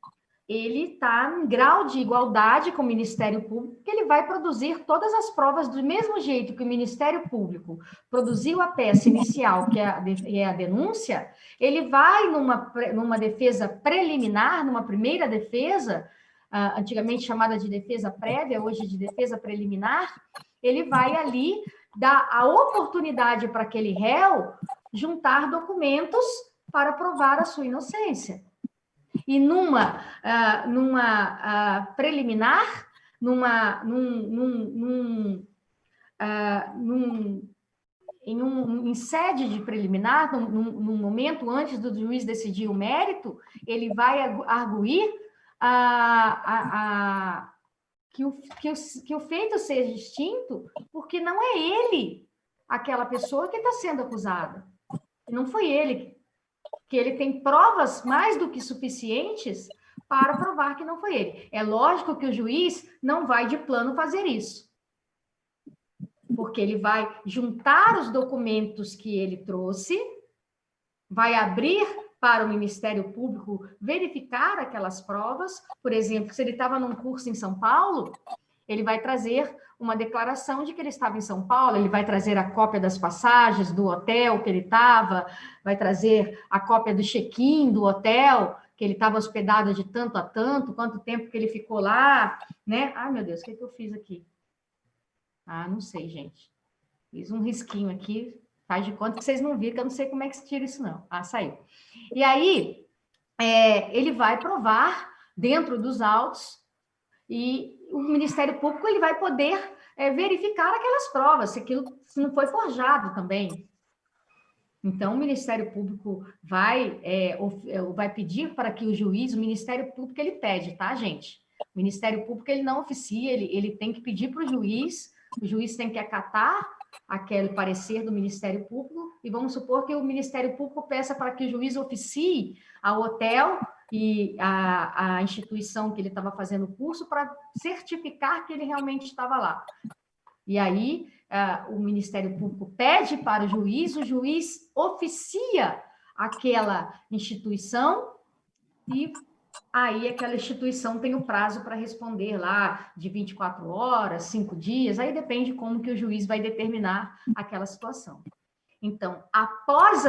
ele está em grau de igualdade com o Ministério Público, que ele vai produzir todas as provas do mesmo jeito que o Ministério Público produziu a peça inicial, que é a denúncia. Ele vai numa defesa preliminar, numa primeira defesa, antigamente chamada de defesa prévia, hoje de defesa preliminar, ele vai ali dar a oportunidade para aquele réu juntar documentos para provar a sua inocência. E numa preliminar, em sede de preliminar, num momento antes do juiz decidir o mérito, ele vai arguir que o feito seja extinto, porque não é ele, aquela pessoa que está sendo acusada. Não foi ele, que ele tem provas mais do que suficientes para provar que não foi ele. É lógico que o juiz não vai de plano fazer isso, porque ele vai juntar os documentos que ele trouxe, vai abrir para o Ministério Público verificar aquelas provas. Por exemplo, se ele estava num curso em São Paulo, ele vai trazer uma declaração de que ele estava em São Paulo, ele vai trazer a cópia das passagens do hotel que ele estava, vai trazer a cópia do check-in do hotel, que ele estava hospedado de tanto a tanto, quanto tempo que ele ficou lá, né? Ai, meu Deus, o que eu fiz aqui? Não sei, gente. Fiz um risquinho aqui, faz de conta que vocês não viram, que eu não sei como é que se tira isso, não. Saiu. E aí, ele vai provar dentro dos autos, e o Ministério Público ele vai poder verificar aquelas provas, se não foi forjado também. Então, o Ministério Público vai pedir para que o juiz, o Ministério Público ele pede, tá, gente? O Ministério Público ele não oficia, ele tem que pedir para o juiz tem que acatar aquele parecer do Ministério Público, e vamos supor que o Ministério Público peça para que o juiz oficie ao hotel e a instituição que ele estava fazendo o curso para certificar que ele realmente estava lá. E aí, o Ministério Público pede para o juiz oficia aquela instituição e aí aquela instituição tem o prazo para responder lá de 24 horas, 5 dias, aí depende como que o juiz vai determinar aquela situação. Então, após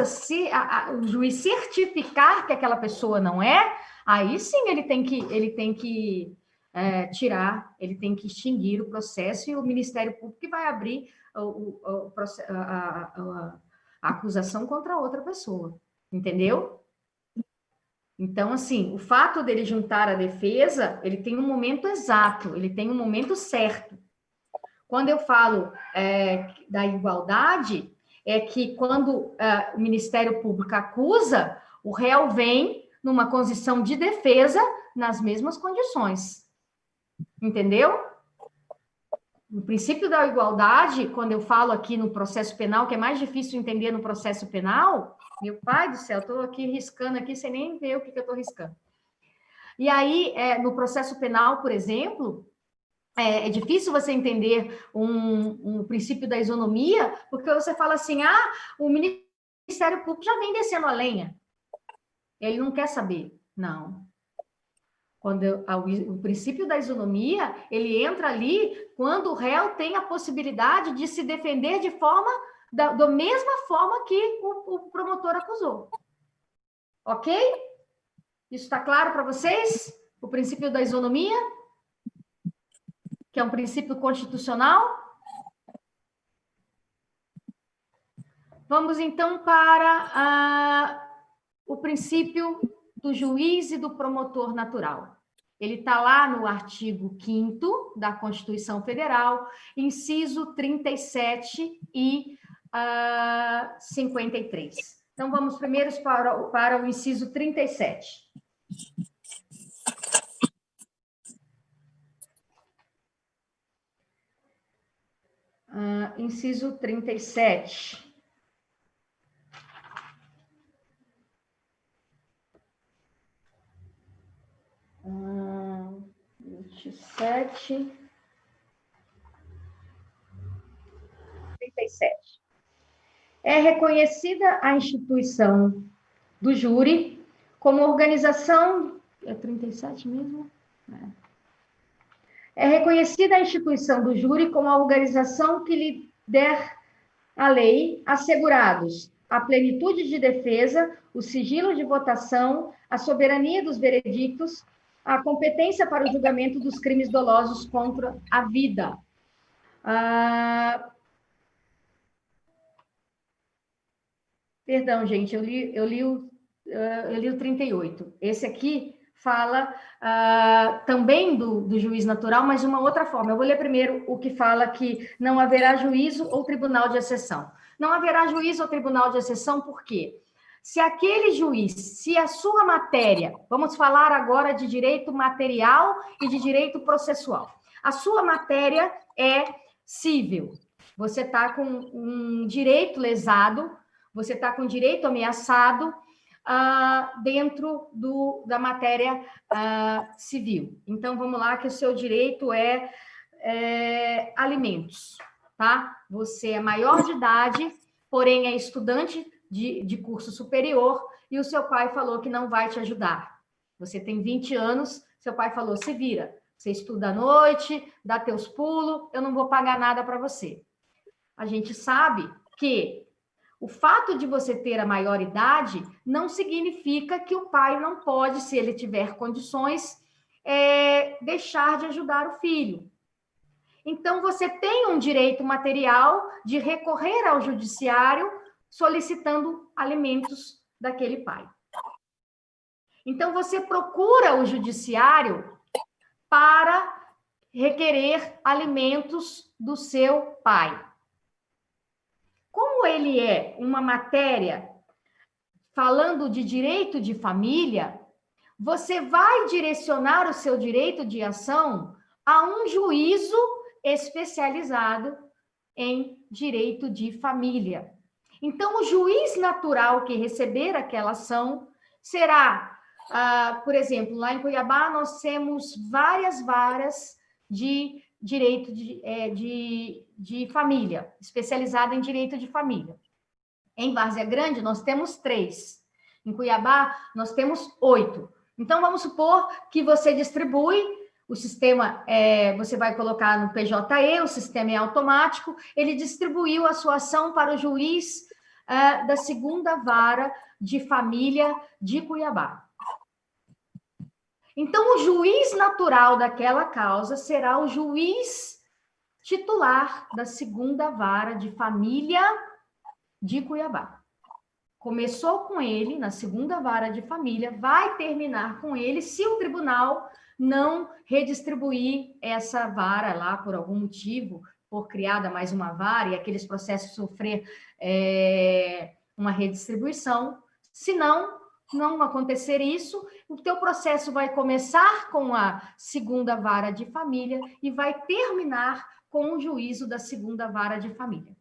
o juiz certificar que aquela pessoa não é, aí sim ele tem que tirar, ele tem que extinguir o processo e o Ministério Público vai abrir a acusação contra outra pessoa, entendeu? Então, assim, o fato dele juntar a defesa, ele tem um momento exato, ele tem um momento certo. Quando eu falo da igualdade, é que quando o Ministério Público acusa, o réu vem numa condição de defesa nas mesmas condições. Entendeu? O princípio da igualdade, quando eu falo aqui no processo penal, que é mais difícil entender no processo penal, meu pai do céu, estou aqui riscando aqui, sem nem ver o que eu estou riscando. E aí, no processo penal, por exemplo, é difícil você entender um princípio da isonomia, porque você fala assim, o Ministério Público já vem descendo a lenha. Ele não quer saber. Não. O princípio da isonomia, ele entra ali quando o réu tem a possibilidade de se defender de forma, da mesma forma que o promotor acusou. Ok? Isso está claro para vocês? O princípio da isonomia? Que é um princípio constitucional. Vamos, então, para o princípio do juiz e do promotor natural. Ele está lá no artigo 5º da Constituição Federal, inciso 37 e 53. Então, vamos primeiro para o inciso 37. Inciso 37. 27. 37. É reconhecida a instituição do júri como organização... É 37 mesmo? É reconhecida a instituição do júri como a organização que lhe der a lei, assegurados a plenitude de defesa, o sigilo de votação, a soberania dos veredictos, a competência para o julgamento dos crimes dolosos contra a vida. Perdão, gente, eu li o 38. Esse aqui fala também do juiz natural, mas de uma outra forma. Eu vou ler primeiro o que fala que não haverá juízo ou tribunal de exceção. Não haverá juízo ou tribunal de exceção, por quê? Se aquele juiz, se a sua matéria, vamos falar agora de direito material e de direito processual, a sua matéria é civil, você está com um direito lesado, você está com direito ameaçado dentro da matéria civil. Então, vamos lá, que o seu direito é alimentos, tá? Você é maior de idade, porém é estudante de curso superior, e o seu pai falou que não vai te ajudar. Você tem 20 anos, seu pai falou, se vira, você estuda à noite, dá teus pulos, eu não vou pagar nada para você. A gente sabe que o fato de você ter a maioridade não significa que o pai não pode, se ele tiver condições, deixar de ajudar o filho. Então, você tem um direito material de recorrer ao judiciário solicitando alimentos daquele pai. Então, você procura o judiciário para requerer alimentos do seu pai. Como ele é uma matéria falando de direito de família, você vai direcionar o seu direito de ação a um juízo especializado em direito de família. Então, o juiz natural que receber aquela ação será, por exemplo, lá em Cuiabá, nós temos várias varas de direito de família, especializada em direito de família. Em Várzea Grande, nós temos 3. Em Cuiabá, nós temos 8. Então, vamos supor que você distribui o sistema, você vai colocar no PJE, o sistema é automático, ele distribuiu a sua ação para o juiz da 2ª Vara de Família de Cuiabá. Então, o juiz natural daquela causa será o juiz titular da 2ª Vara de Família de Cuiabá. Começou com ele na 2ª Vara de Família, vai terminar com ele se o tribunal não redistribuir essa vara lá por algum motivo, por criada mais uma vara e aqueles processos sofrer uma redistribuição. Se não acontecer isso, o teu processo vai começar com a 2ª Vara de Família e vai terminar com o juízo da 2ª Vara de Família.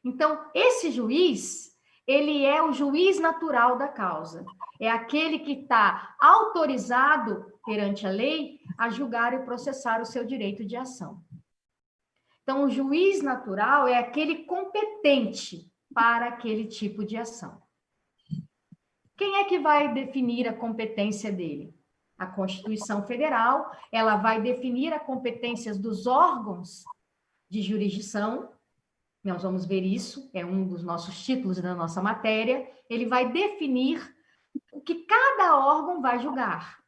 Então, esse juiz, ele é o juiz natural da causa. É aquele que está autorizado perante a lei a julgar e processar o seu direito de ação. Então, o juiz natural é aquele competente para aquele tipo de ação. Quem é que vai definir a competência dele? A Constituição Federal, ela vai definir as competências dos órgãos de jurisdição. Nós vamos ver isso, é um dos nossos títulos da nossa matéria. Ele vai definir o que cada órgão vai julgar.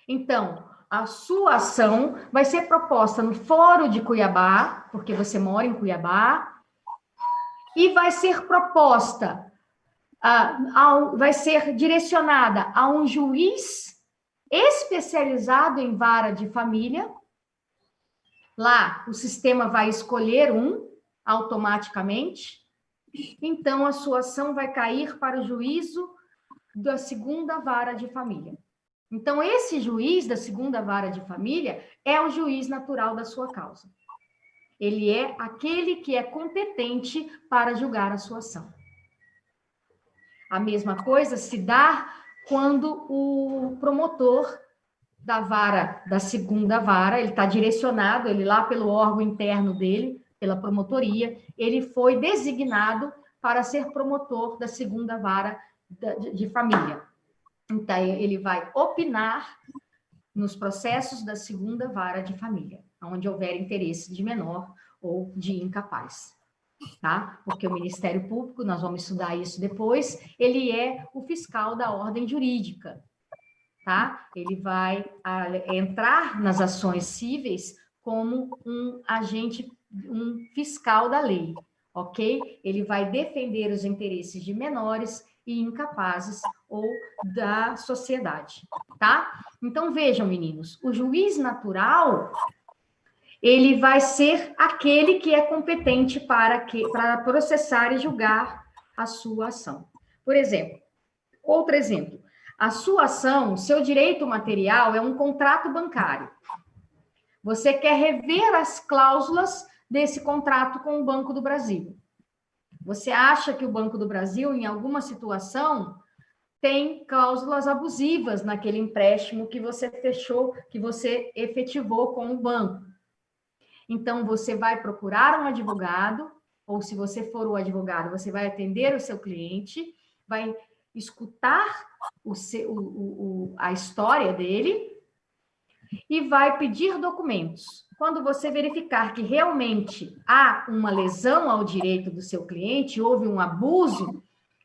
Então, a sua ação vai ser proposta no Fórum de Cuiabá, porque você mora em Cuiabá, e vai ser proposta, vai ser direcionada a um juiz especializado em vara de família. Lá, o sistema vai escolher automaticamente. Então, a sua ação vai cair para o juízo da 2ª Vara de Família. Então, esse juiz da 2ª Vara de Família é o juiz natural da sua causa. Ele é aquele que é competente para julgar a sua ação. A mesma coisa se dá quando o promotor da 2ª Vara, ele está direcionado, ele lá pelo órgão interno dele, pela promotoria, ele foi designado para ser promotor da 2ª Vara de Família. Então, ele vai opinar nos processos da 2ª Vara de Família, onde houver interesse de menor ou de incapaz, tá? Porque o Ministério Público, nós vamos estudar isso depois, ele é o fiscal da ordem jurídica, tá? Ele vai entrar nas ações cíveis como um agente, um fiscal da lei, ok? Ele vai defender os interesses de menores e incapazes ou da sociedade, tá? Então, vejam, meninos, o juiz natural, ele vai ser aquele que é competente para processar e julgar a sua ação. Por exemplo, outro exemplo, a sua ação, seu direito material é um contrato bancário. Você quer rever as cláusulas desse contrato com o Banco do Brasil. Você acha que o Banco do Brasil, em alguma situação, tem cláusulas abusivas naquele empréstimo que você fechou, que você efetivou com o banco. Então, você vai procurar um advogado, ou se você for o advogado, você vai atender o seu cliente, vai escutar a história dele e vai pedir documentos. Quando você verificar que realmente há uma lesão ao direito do seu cliente, houve um abuso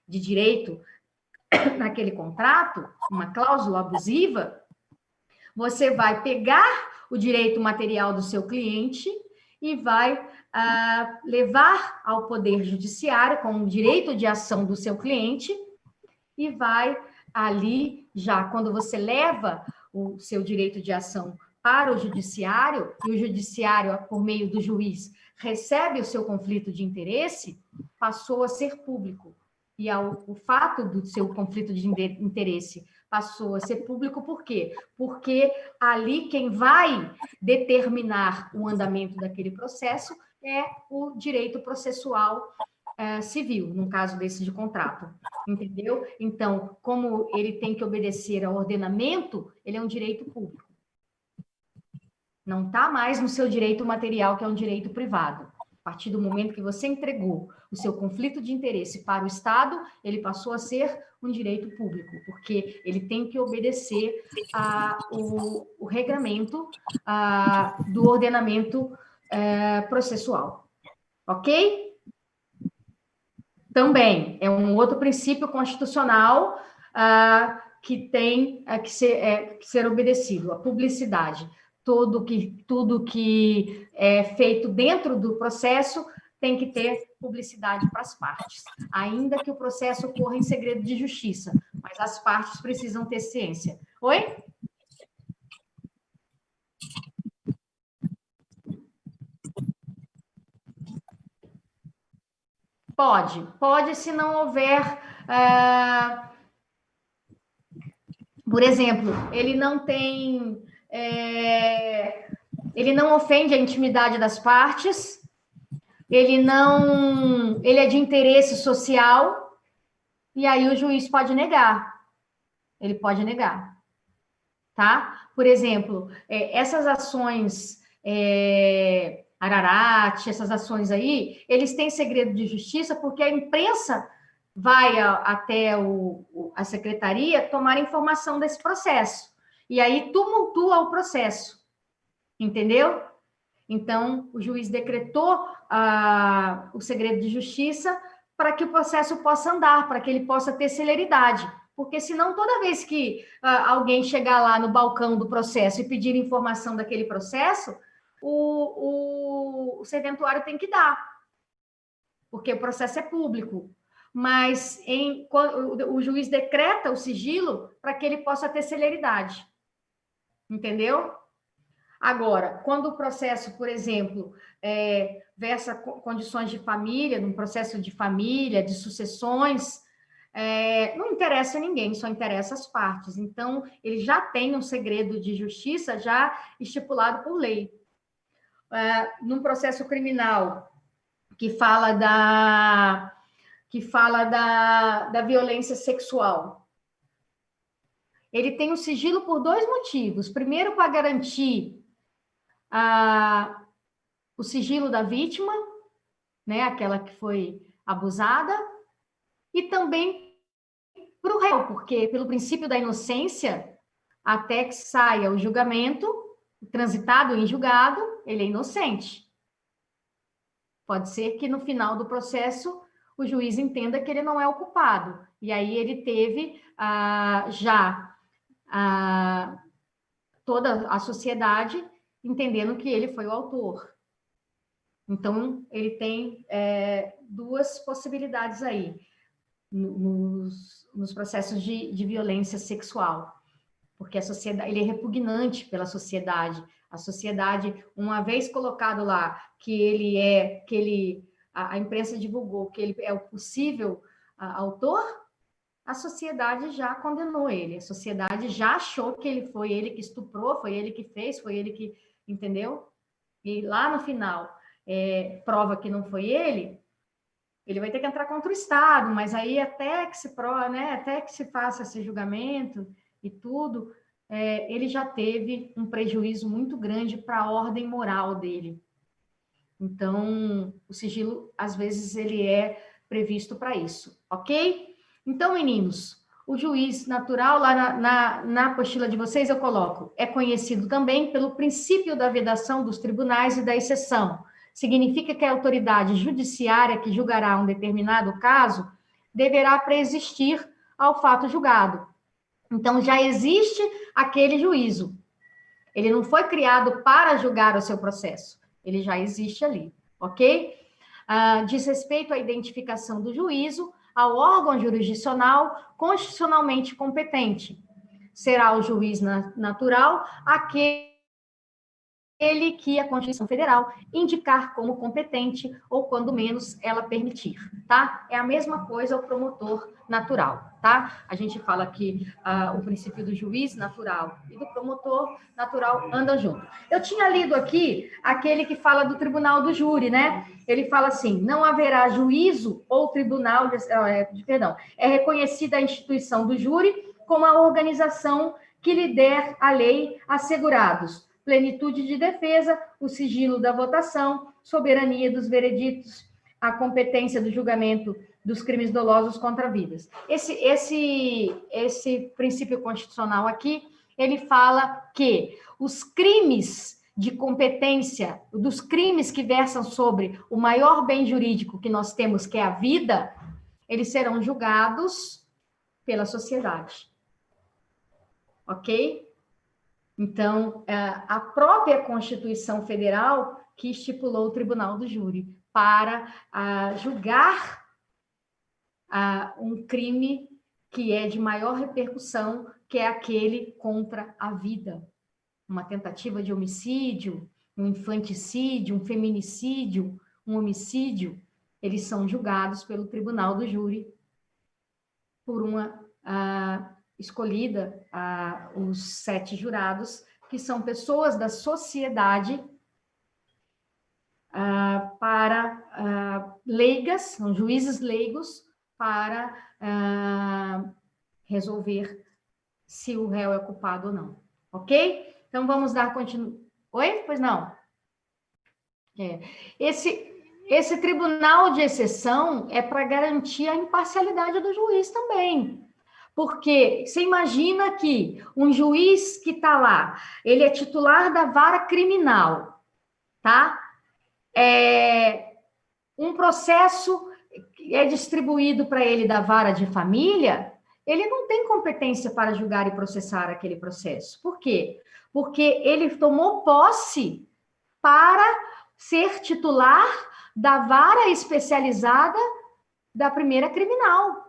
de direito naquele contrato, uma cláusula abusiva, você vai pegar o direito material do seu cliente e vai levar ao Poder Judiciário com o direito de ação do seu cliente e vai ali, já quando você leva o seu direito de ação para o judiciário, e o judiciário, por meio do juiz, recebe o seu conflito de interesse, passou a ser público. E o fato do seu conflito de interesse passou a ser público por quê? Porque ali quem vai determinar o andamento daquele processo é o direito processual civil, no caso desse de contrato, entendeu? Então, como ele tem que obedecer ao ordenamento, ele é um direito público. Não está mais no seu direito material, que é um direito privado. A partir do momento que você entregou o seu conflito de interesse para o Estado, ele passou a ser um direito público, porque ele tem que obedecer o regramento do ordenamento processual. Ok? Também é um outro princípio constitucional que tem que ser obedecido, a publicidade. Tudo que é feito dentro do processo tem que ter publicidade para as partes, ainda que o processo ocorra em segredo de justiça, mas as partes precisam ter ciência. Oi? Pode se não houver... por exemplo, ele não tem... ele não ofende a intimidade das partes, ele é de interesse social, e aí o juiz pode negar. Ele pode negar, tá? Por exemplo, essas ações Ararat, essas ações aí, eles têm segredo de justiça porque a imprensa vai até a secretaria tomar informação desse processo. E aí tumultua o processo. Entendeu? Então, o juiz decretou o segredo de justiça para que o processo possa andar, para que ele possa ter celeridade. Porque, senão, toda vez que alguém chegar lá no balcão do processo e pedir informação daquele processo, o serventuário tem que dar, porque o processo é público. Mas o juiz decreta o sigilo para que ele possa ter celeridade. Entendeu? Agora, quando o processo, por exemplo, versa condições de família, num processo de família, de sucessões, não interessa a ninguém, só interessa as partes. Então, ele já tem um segredo de justiça já estipulado por lei. Num processo criminal que fala da violência sexual, ele tem um sigilo por 2 motivos. Primeiro, para garantir o sigilo da vítima, né, aquela que foi abusada, e também para o réu, porque pelo princípio da inocência, até que saia o julgamento, transitado em julgado, ele é inocente. Pode ser que no final do processo o juiz entenda que ele não é o culpado, e aí ele teve toda a sociedade entendendo que ele foi o autor. Então, ele tem 2 possibilidades aí, nos processos de violência sexual, porque a sociedade, ele é repugnante pela sociedade. A sociedade, uma vez colocado lá que a imprensa divulgou que ele é o possível autor, a sociedade já condenou ele, a sociedade já achou que foi ele que estuprou, foi ele que fez, foi ele que... Entendeu? E lá no final prova que não foi ele vai ter que entrar contra o Estado, mas aí até que se prova, né, até que se faça esse julgamento e tudo, ele já teve um prejuízo muito grande para a ordem moral dele. Então, o sigilo, às vezes, ele é previsto para isso, ok? Então, meninos, o juiz natural, lá na apostila de vocês, eu coloco, é conhecido também pelo princípio da vedação dos tribunais e da exceção. Significa que a autoridade judiciária que julgará um determinado caso deverá preexistir ao fato julgado. Então, já existe aquele juízo. Ele não foi criado para julgar o seu processo. Ele já existe ali, ok? Diz respeito à identificação do juízo ao órgão jurisdicional constitucionalmente competente. Será o juiz natural aquele aquele que a Constituição Federal indicar como competente ou, quando menos, ela permitir, tá? É a mesma coisa o promotor natural, tá? A gente fala que o princípio do juiz natural e do promotor natural andam junto. Eu tinha lido aqui aquele que fala do tribunal do júri, né? Ele fala assim, não haverá juízo ou tribunal, perdão, é reconhecida a instituição do júri como a organização que lhe der a lei assegurados plenitude de defesa, o sigilo da votação, soberania dos vereditos, a competência do julgamento dos crimes dolosos contra vidas. Esse princípio constitucional aqui, ele fala que os crimes de competência, dos crimes que versam sobre o maior bem jurídico que nós temos, que é a vida, eles serão julgados pela sociedade. Ok? Então, a própria Constituição Federal que estipulou o Tribunal do Júri para julgar um crime que é de maior repercussão, que é aquele contra a vida. Uma tentativa de homicídio, um infanticídio, um feminicídio, um homicídio, eles são julgados pelo Tribunal do Júri por uma escolhida os 7 jurados, que são pessoas da sociedade para leigas, são juízes leigos, para resolver se o réu é culpado ou não. Ok? Então, vamos dar continuidade. Oi? Pois não. Esse tribunal de exceção é para garantir a imparcialidade do juiz também. Porque você imagina que um juiz que está lá, ele é titular da vara criminal, tá? Um processo é distribuído para ele da vara de família, ele não tem competência para julgar e processar aquele processo. Por quê? Porque ele tomou posse para ser titular da vara especializada da primeira criminal.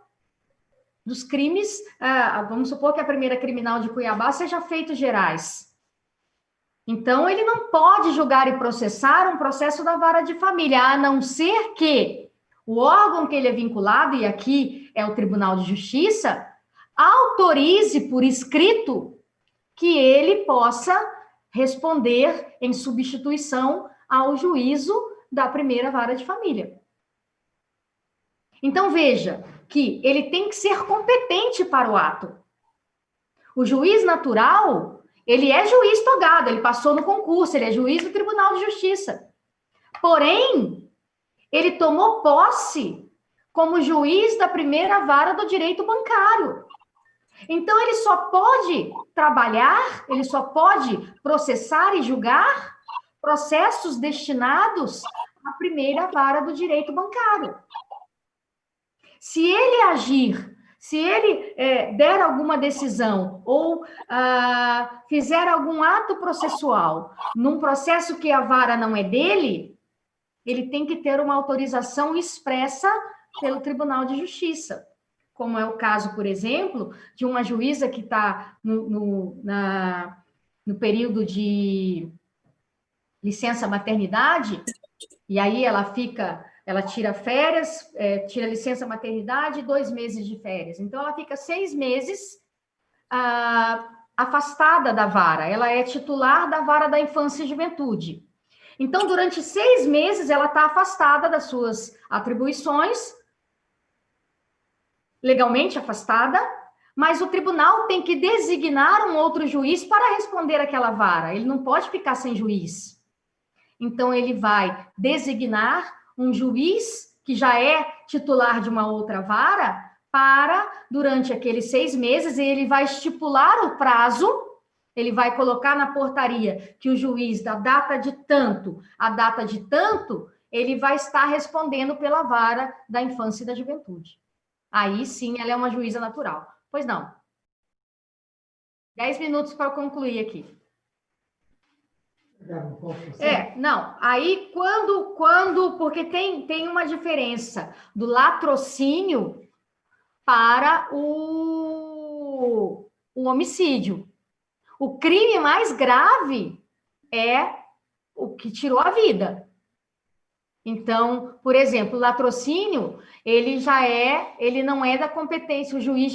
Dos crimes, vamos supor que a primeira criminal de Cuiabá seja feitos gerais. Então, ele não pode julgar e processar um processo da vara de família, a não ser que o órgão que ele é vinculado, e aqui é o Tribunal de Justiça, autorize por escrito que ele possa responder em substituição ao juízo da primeira vara de família. Então, veja que ele tem que ser competente para o ato. O juiz natural, ele é juiz togado, ele passou no concurso, ele é juiz do Tribunal de Justiça. Porém, ele tomou posse como juiz da primeira vara do direito bancário. Então, ele só pode trabalhar, ele só pode processar e julgar processos destinados à primeira vara do direito bancário. Se ele agir, se ele der alguma decisão ou fizer algum ato processual num processo que a vara não é dele, ele tem que ter uma autorização expressa pelo Tribunal de Justiça. Como é o caso, por exemplo, de uma juíza que está no período de licença maternidade, e aí ela tira férias, tira licença maternidade e 2 meses de férias. Então, ela fica 6 meses afastada da vara. Ela é titular da vara da infância e juventude. Então, durante 6 meses, ela está afastada das suas atribuições, legalmente afastada, mas o tribunal tem que designar um outro juiz para responder àquela vara. Ele não pode ficar sem juiz. Então, ele vai designar um juiz que já é titular de uma outra vara para, durante aqueles 6 meses, ele vai estipular o prazo, ele vai colocar na portaria que o juiz, da data de tanto a data de tanto, ele vai estar respondendo pela vara da infância e da juventude. Aí sim, ela é uma juíza natural. Pois não. 10 minutos para eu concluir aqui. Não, aí porque tem uma diferença do latrocínio para o homicídio. O crime mais grave é o que tirou a vida. Então, por exemplo, o latrocínio, ele não é da competência, o juiz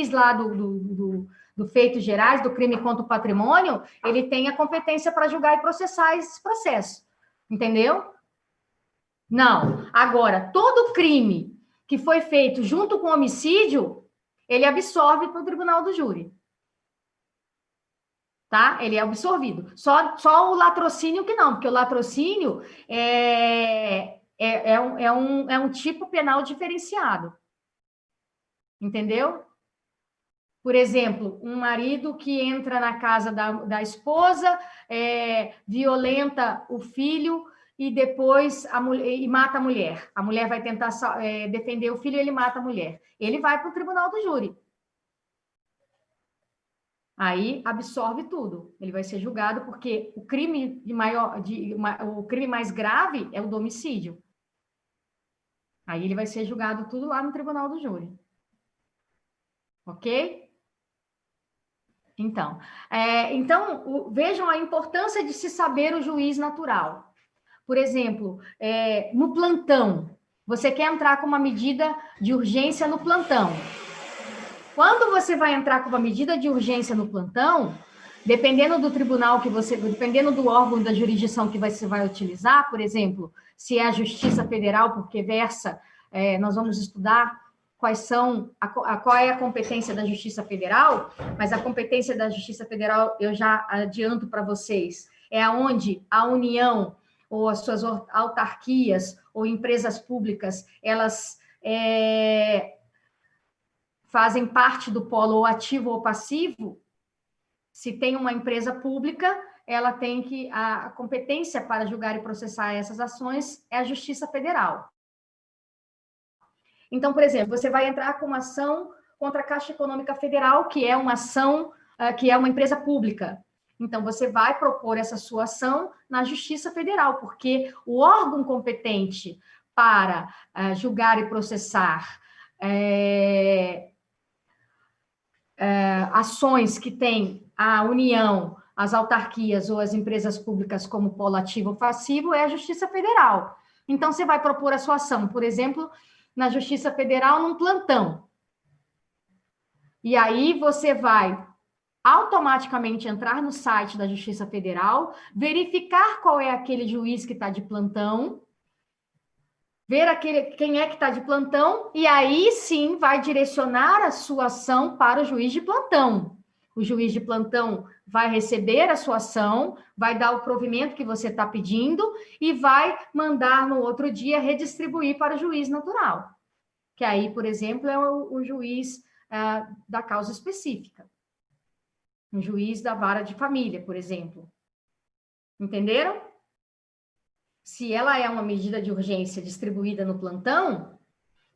lá do feitos gerais, do crime contra o patrimônio, ele tem a competência para julgar e processar esses processos, entendeu? Não. Agora, todo crime que foi feito junto com homicídio, ele absorve para o tribunal do júri. Tá? Ele é absorvido. Só o latrocínio que não, porque o latrocínio é um tipo penal diferenciado. Entendeu? Por exemplo, um marido que entra na casa da esposa, violenta o filho e depois e mata a mulher. A mulher vai tentar defender o filho e ele mata a mulher. Ele vai para o tribunal do júri. Aí absorve tudo. Ele vai ser julgado porque o crime o crime mais grave é o do homicídio. Aí ele vai ser julgado tudo lá no tribunal do júri. Ok? Então, vejam a importância de se saber o juiz natural. Por exemplo, no plantão, você quer entrar com uma medida de urgência no plantão. Quando você vai entrar com uma medida de urgência no plantão, dependendo do tribunal dependendo do órgão da jurisdição que você vai utilizar, por exemplo, se é a Justiça Federal, porque nós vamos estudar qual é a competência da Justiça Federal, mas a competência da Justiça Federal, eu já adianto para vocês, é onde a União ou as suas autarquias ou empresas públicas, elas fazem parte do polo ou ativo ou passivo. Se tem uma empresa pública, ela tem a competência para julgar e processar essas ações é a Justiça Federal. Então, por exemplo, você vai entrar com uma ação contra a Caixa Econômica Federal, que é uma ação, que é uma empresa pública. Então, você vai propor essa sua ação na Justiça Federal, porque o órgão competente para julgar e processar ações que tem a União, as autarquias ou as empresas públicas como polo ativo ou passivo é a Justiça Federal. Então, você vai propor a sua ação, por exemplo, na Justiça Federal num plantão. E aí você vai automaticamente entrar no site da Justiça Federal, verificar qual é aquele juiz que está de plantão, ver quem é que está de plantão, e aí sim vai direcionar a sua ação para o juiz de plantão. O juiz de plantão vai receber a sua ação, vai dar o provimento que você está pedindo e vai mandar no outro dia redistribuir para o juiz natural, que aí, por exemplo, é o juiz da causa específica. Um juiz da vara de família, por exemplo. Entenderam? Se ela é uma medida de urgência distribuída no plantão,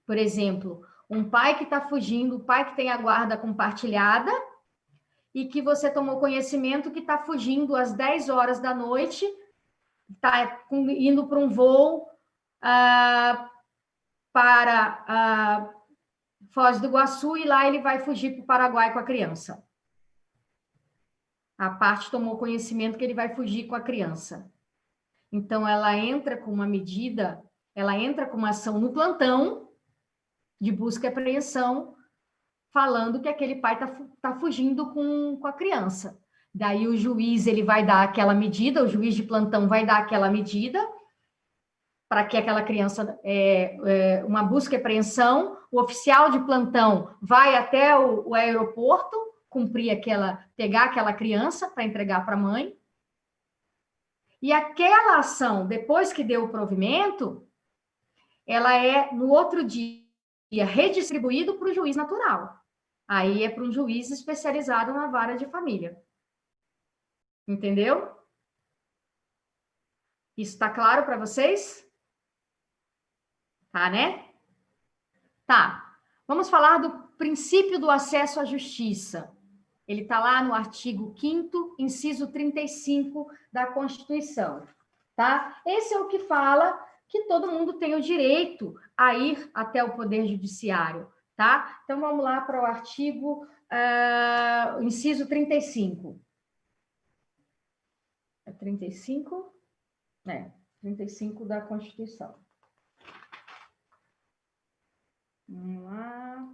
por exemplo, um pai que está fugindo, o pai que tem a guarda compartilhada e que você tomou conhecimento que está fugindo às 10 horas da noite, está indo para um voo para Foz do Iguaçu e lá ele vai fugir para o Paraguai com a criança. A parte tomou conhecimento que ele vai fugir com a criança. Então, ela entra com uma medida, ela entra com uma ação no plantão de busca e apreensão, falando que aquele pai tá fugindo com a criança. Daí o juiz ele vai dar aquela medida, o juiz de plantão vai dar aquela medida para que aquela criança, uma busca e apreensão, o oficial de plantão vai até o aeroporto, pegar aquela criança para entregar para a mãe, e aquela ação, depois que deu o provimento, ela é, no outro dia, redistribuído para o juiz natural. Aí é para um juiz especializado na vara de família. Entendeu? Isso está claro para vocês? Tá, né? Tá. Vamos falar do princípio do acesso à justiça. Ele está lá no artigo 5º, inciso 35 da Constituição, tá? Esse é o que fala que todo mundo tem o direito a ir até o Poder Judiciário, tá? Então, vamos lá para o artigo, inciso 35. É 35? 35 da Constituição. Vamos lá.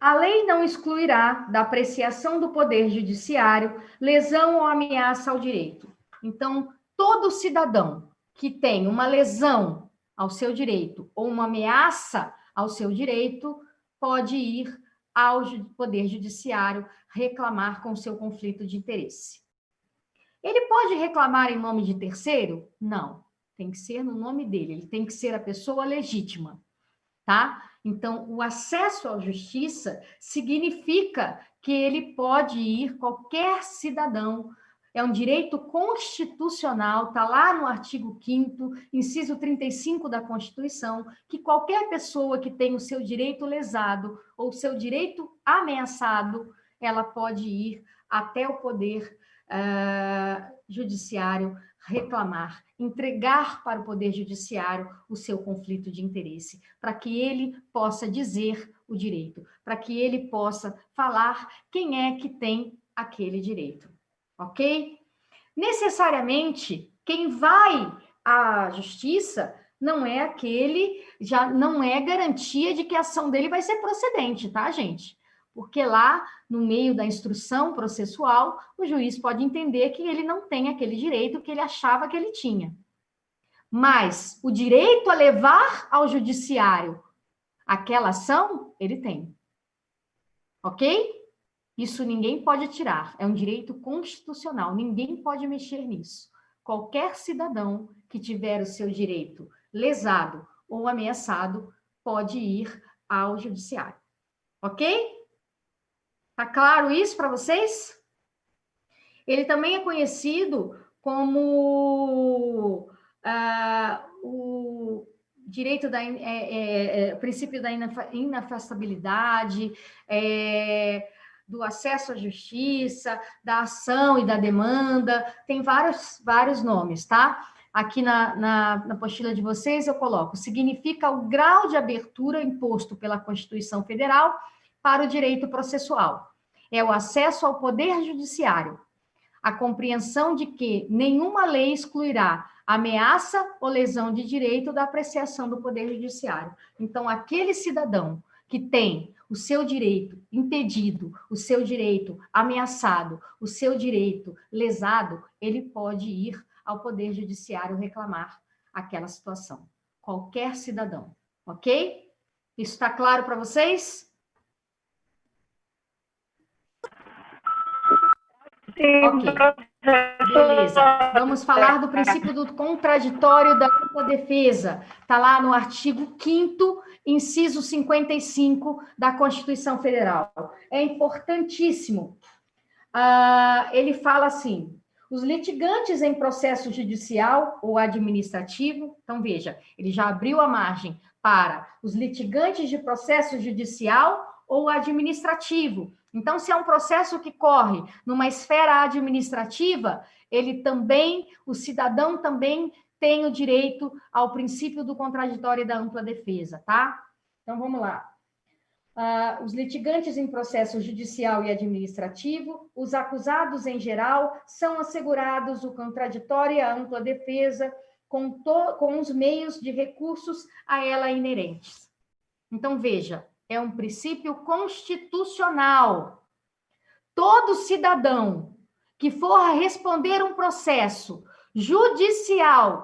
A lei não excluirá da apreciação do Poder Judiciário lesão ou ameaça ao direito. Então, todo cidadão que tem uma lesão ao seu direito ou uma ameaça ao seu direito pode ir ao Poder Judiciário reclamar com seu conflito de interesse. Ele pode reclamar em nome de terceiro? Não. Tem que ser no nome dele, ele tem que ser a pessoa legítima, tá? Então, o acesso à justiça significa que ele pode ir, qualquer cidadão, é um direito constitucional, está lá no artigo 5º, inciso 35 da Constituição, que qualquer pessoa que tem o seu direito lesado ou o seu direito ameaçado, ela pode ir até o Poder Judiciário reclamar, entregar para o Poder Judiciário o seu conflito de interesse, para que ele possa dizer o direito, para que ele possa falar quem é que tem aquele direito, ok? Necessariamente, quem vai à justiça não é aquele, já não é garantia de que a ação dele vai ser procedente, tá, gente? Porque lá, no meio da instrução processual, o juiz pode entender que ele não tem aquele direito que ele achava que ele tinha. Mas o direito a levar ao judiciário aquela ação, ele tem. Ok? Isso ninguém pode tirar. É um direito constitucional. Ninguém pode mexer nisso. Qualquer cidadão que tiver o seu direito lesado ou ameaçado pode ir ao judiciário. Ok? Tá claro isso para vocês? Ele também é conhecido como o direito da princípio da inafastabilidade, do acesso à justiça, da ação e da demanda, tem vários nomes, tá? Aqui na apostila de vocês eu coloco, significa o grau de abertura imposto pela Constituição Federal para o direito processual. É o acesso ao Poder Judiciário, a compreensão de que nenhuma lei excluirá ameaça ou lesão de direito da apreciação do Poder Judiciário. Então, aquele cidadão que tem o seu direito impedido, o seu direito ameaçado, o seu direito lesado, ele pode ir ao Poder Judiciário reclamar aquela situação. Qualquer cidadão, ok? Isso está claro para vocês? Ok, beleza. Vamos falar do princípio do contraditório da ampla defesa. Está lá no artigo 5º, inciso 55 da Constituição Federal. É importantíssimo. Ele fala assim, os litigantes em processo judicial ou administrativo, então veja, ele já abriu a margem para os litigantes de processo judicial ou administrativo. Então, se é um processo que corre numa esfera administrativa, o cidadão também tem o direito ao princípio do contraditório e da ampla defesa, tá? Então, vamos lá. Os litigantes em processo judicial e administrativo, os acusados em geral, são assegurados o contraditório e a ampla defesa com os meios de recursos a ela inerentes. Então, veja, é um princípio constitucional. Todo cidadão que for responder um processo judicial